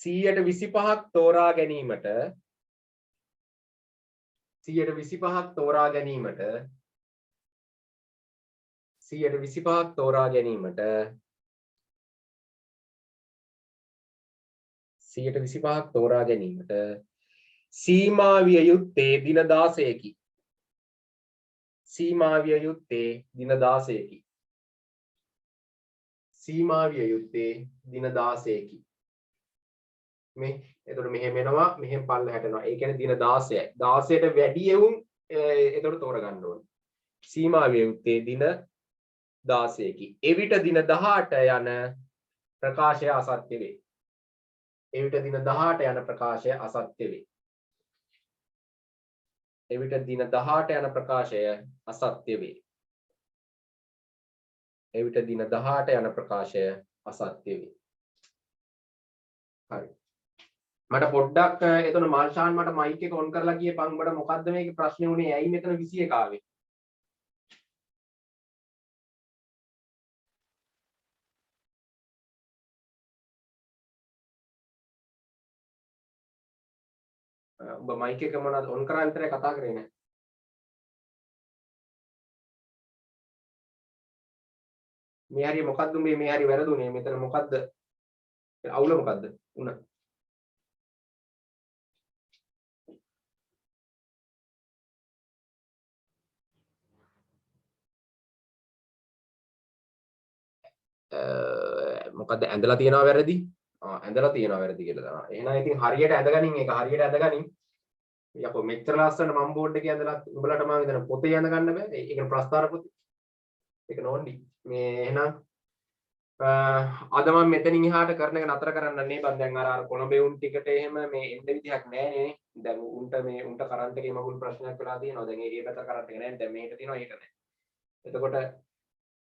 125ක් තෝරා ගැනීමට 125ක් තෝරා ගැනීමට 125ක් තෝරා ගැනීමට 125ක් තෝරා ගැනීමට සීමා විය යුත්තේ දින 16කි. සීමා විය යුත්තේ දින 16කි. සීමා විය යුත්තේ දින 16කි. මේ එතකොට මෙහෙම එනවා මෙහෙම පල්ලෙහාට යනවා. ඒ කියන්නේ දින 16යි. 16ට වැඩි එවුන් එතකොට තෝරගන්න ඕනේ. සීමා විය යුත්තේ දින 16කි. එවිට දින 18 යන ප්‍රකාශය අසත්‍ය වේ. එවිට දින 18 යන ප්‍රකාශය අසත්‍ය වේ. එවිට දින 18 යන ප්‍රකාශය අසත්‍ය වේ. එවිට දින 18 යන ප්‍රකාශය අසත්‍ය වේ. හරි. මට පොඩ්ඩක් එතන මාල්ෂාන් මට මයික් එක ඔන් කරලා කියපන් උඹට මොකද්ද මේකේ ප්‍රශ්නේ උනේ ඇයි මෙතන 21 ආවේ? උඹ මයික් එක මොනවද ඔන් කරා විතරයි කතා කරේ නෑ. මේ හරිය මොකද්ද මේ හරිය වැරදුනේ මෙතන මොකද්ද? අවුල මොකද්ද? උන මොකද්ද ඇඳලා තියනවා වැරදි? ඇඳලා තියනවා වැරදි කියලා තමයි. එහෙනම් ඉතින් හරියට ඇඳගනින් ඒක හරියට ඇඳගනින්. යකෝ මෙච්චර ලස්සන මම් බෝඩ් එකේ ඇඳලා උඹලට මම හිතන පොතේ ඇඳ ගන්න බෑ. ඒක ප්‍රස්තාර පොතේ. ඒක නෝන්ඩි. මේ එහෙනම් අද මම මෙතනින් එහාට කරන එක නතර කරන්න නේ බං දැන් අර කොළඹේ උන් ටිකට එහෙම මේ එන්න විදිහක් නැහැ නේ. දැන් උන්ට කරන්ට් එකේ මගුල් ප්‍රශ්නයක් වෙලා තියෙනවා. දැන් ඒ පැත්ත කරන්ට් එක නැහැ. දැන් මේකට තියෙනවා ඒක නැහැ. එතකොට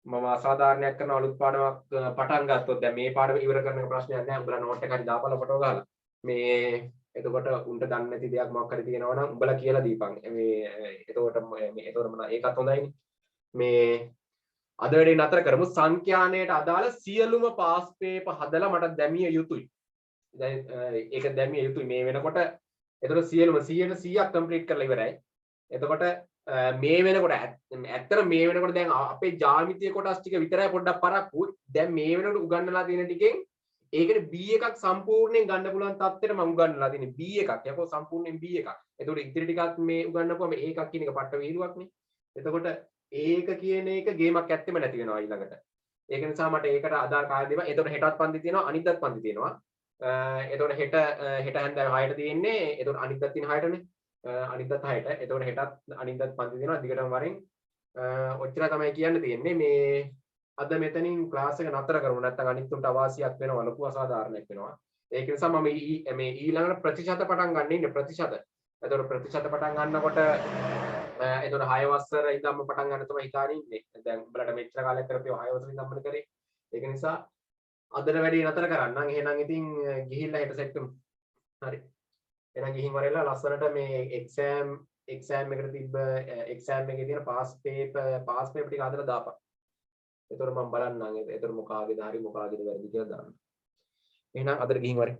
මම අසාධාරණයක් කරන අලුත් පාඩමක් පටන් ගත්තොත් දැන් මේ පාඩම ඉවර කරන එක ප්‍රශ්නයක් නැහැ. උඹලා නෝට් එක හරි දාපල්ලා ෆොටෝ ගහලා. මේ එතකොට උන්ට දන්නේ නැති දෙයක් මොකක් හරි තියෙනවා නම් උඹලා කියලා දීපන්. මේ එතකොට මම ඒකත් හොඳයිනේ. මේ අද වැඩේ නතර කරමු. සංඛ්‍යානයට අදාළ සියලුම පාස් පේපර් හදලා මට දැමිය යුතුයි. දැන් ඒක දැමිය යුතුයි මේ වෙනකොට. එතකොට සියලුම 100%ක් කම්ප්ලීට් කරලා ඉවරයි. එතකොට මේ වෙනකොට ඇත්තට මේ වෙනකොට දැන් අපේ ජ්‍යාමිතිය කොටස් ටික විතරයි පොඩ්ඩක් පරක්කු. දැන් මේ වෙනකොට උගන්වලා තියෙන ටිකෙන් ඒකනේ B එකක් සම්පූර්ණයෙන් ගන්න පුළුවන් තත්ත්වෙට මම උගන්වලා තියෙන්නේ B එකක්. යකෝ සම්පූර්ණයෙන් B එකක්. එතකොට ඉතිරි ටිකත් මේ උගන්වපුවම A එකක් කියන එක පට්ට වේලුවක් නේ. එතකොට ඒක කියන එක ගේමක් ඇත්තෙම නැති වෙනවා ඊළඟට. ඒක නිසා මට ඒකට අදාළ කාර්ය දේවල්. එතකොට හෙටත් පන්ති තියෙනවා අනිද්දාත් පන්ති තියෙනවා. එතකොට හෙට හැන්දෑව 6ට තියෙන්නේ. එතකොට අනිද්දාත් තියෙන 6ටනේ. අනිද්දාත් 6ට. එතකොට හෙටත් අනිද්දාත් පන්ති තියෙනවා. දිගටම වරින් ඔච්චර තමයි කියන්න තියෙන්නේ. මේ අද මෙතනින් ක්ලාස් එක නතර කරමු. නැත්නම් අනිත් උන්ට අවාසියක් වෙනවා. ලොකු අසාධාරණයක් වෙනවා. ඒක නිසා මම මේ ඊළඟට ප්‍රතිශත පටන් ගන්න ඉන්නේ ප්‍රතිශත. එතකොට ප්‍රතිශත පටන් ගන්නකොට එතකොට 6 වසර ඉඳන්ම පටන් ගන්න තමයි හිතාගෙන ඉන්නේ. දැන් උඹලට මෙච්චර කාලයක් කරපියව 6 වසර ඉඳන්ම කරේ. ඒක නිසා අදට වැඩි නතර කරන්නම්. එහෙනම් ඉතින් ගිහිල්ලා හෙට සෙට් කරමු. හරි. එහෙනම් ගිහින් වරෙලා ලස්සනට මේ එක්සෑම් එකට තිබ්බ එක්සෑම් එකේ තියෙන පාස් පේපර් ටික හදලා දාපන්. එතකොට මම බලන්නම්. එතකොට මොකාගේද හරි මොකාගේද වැරදි කියලා දාන්න. එහෙනම් අදට ගිහින් වරේ.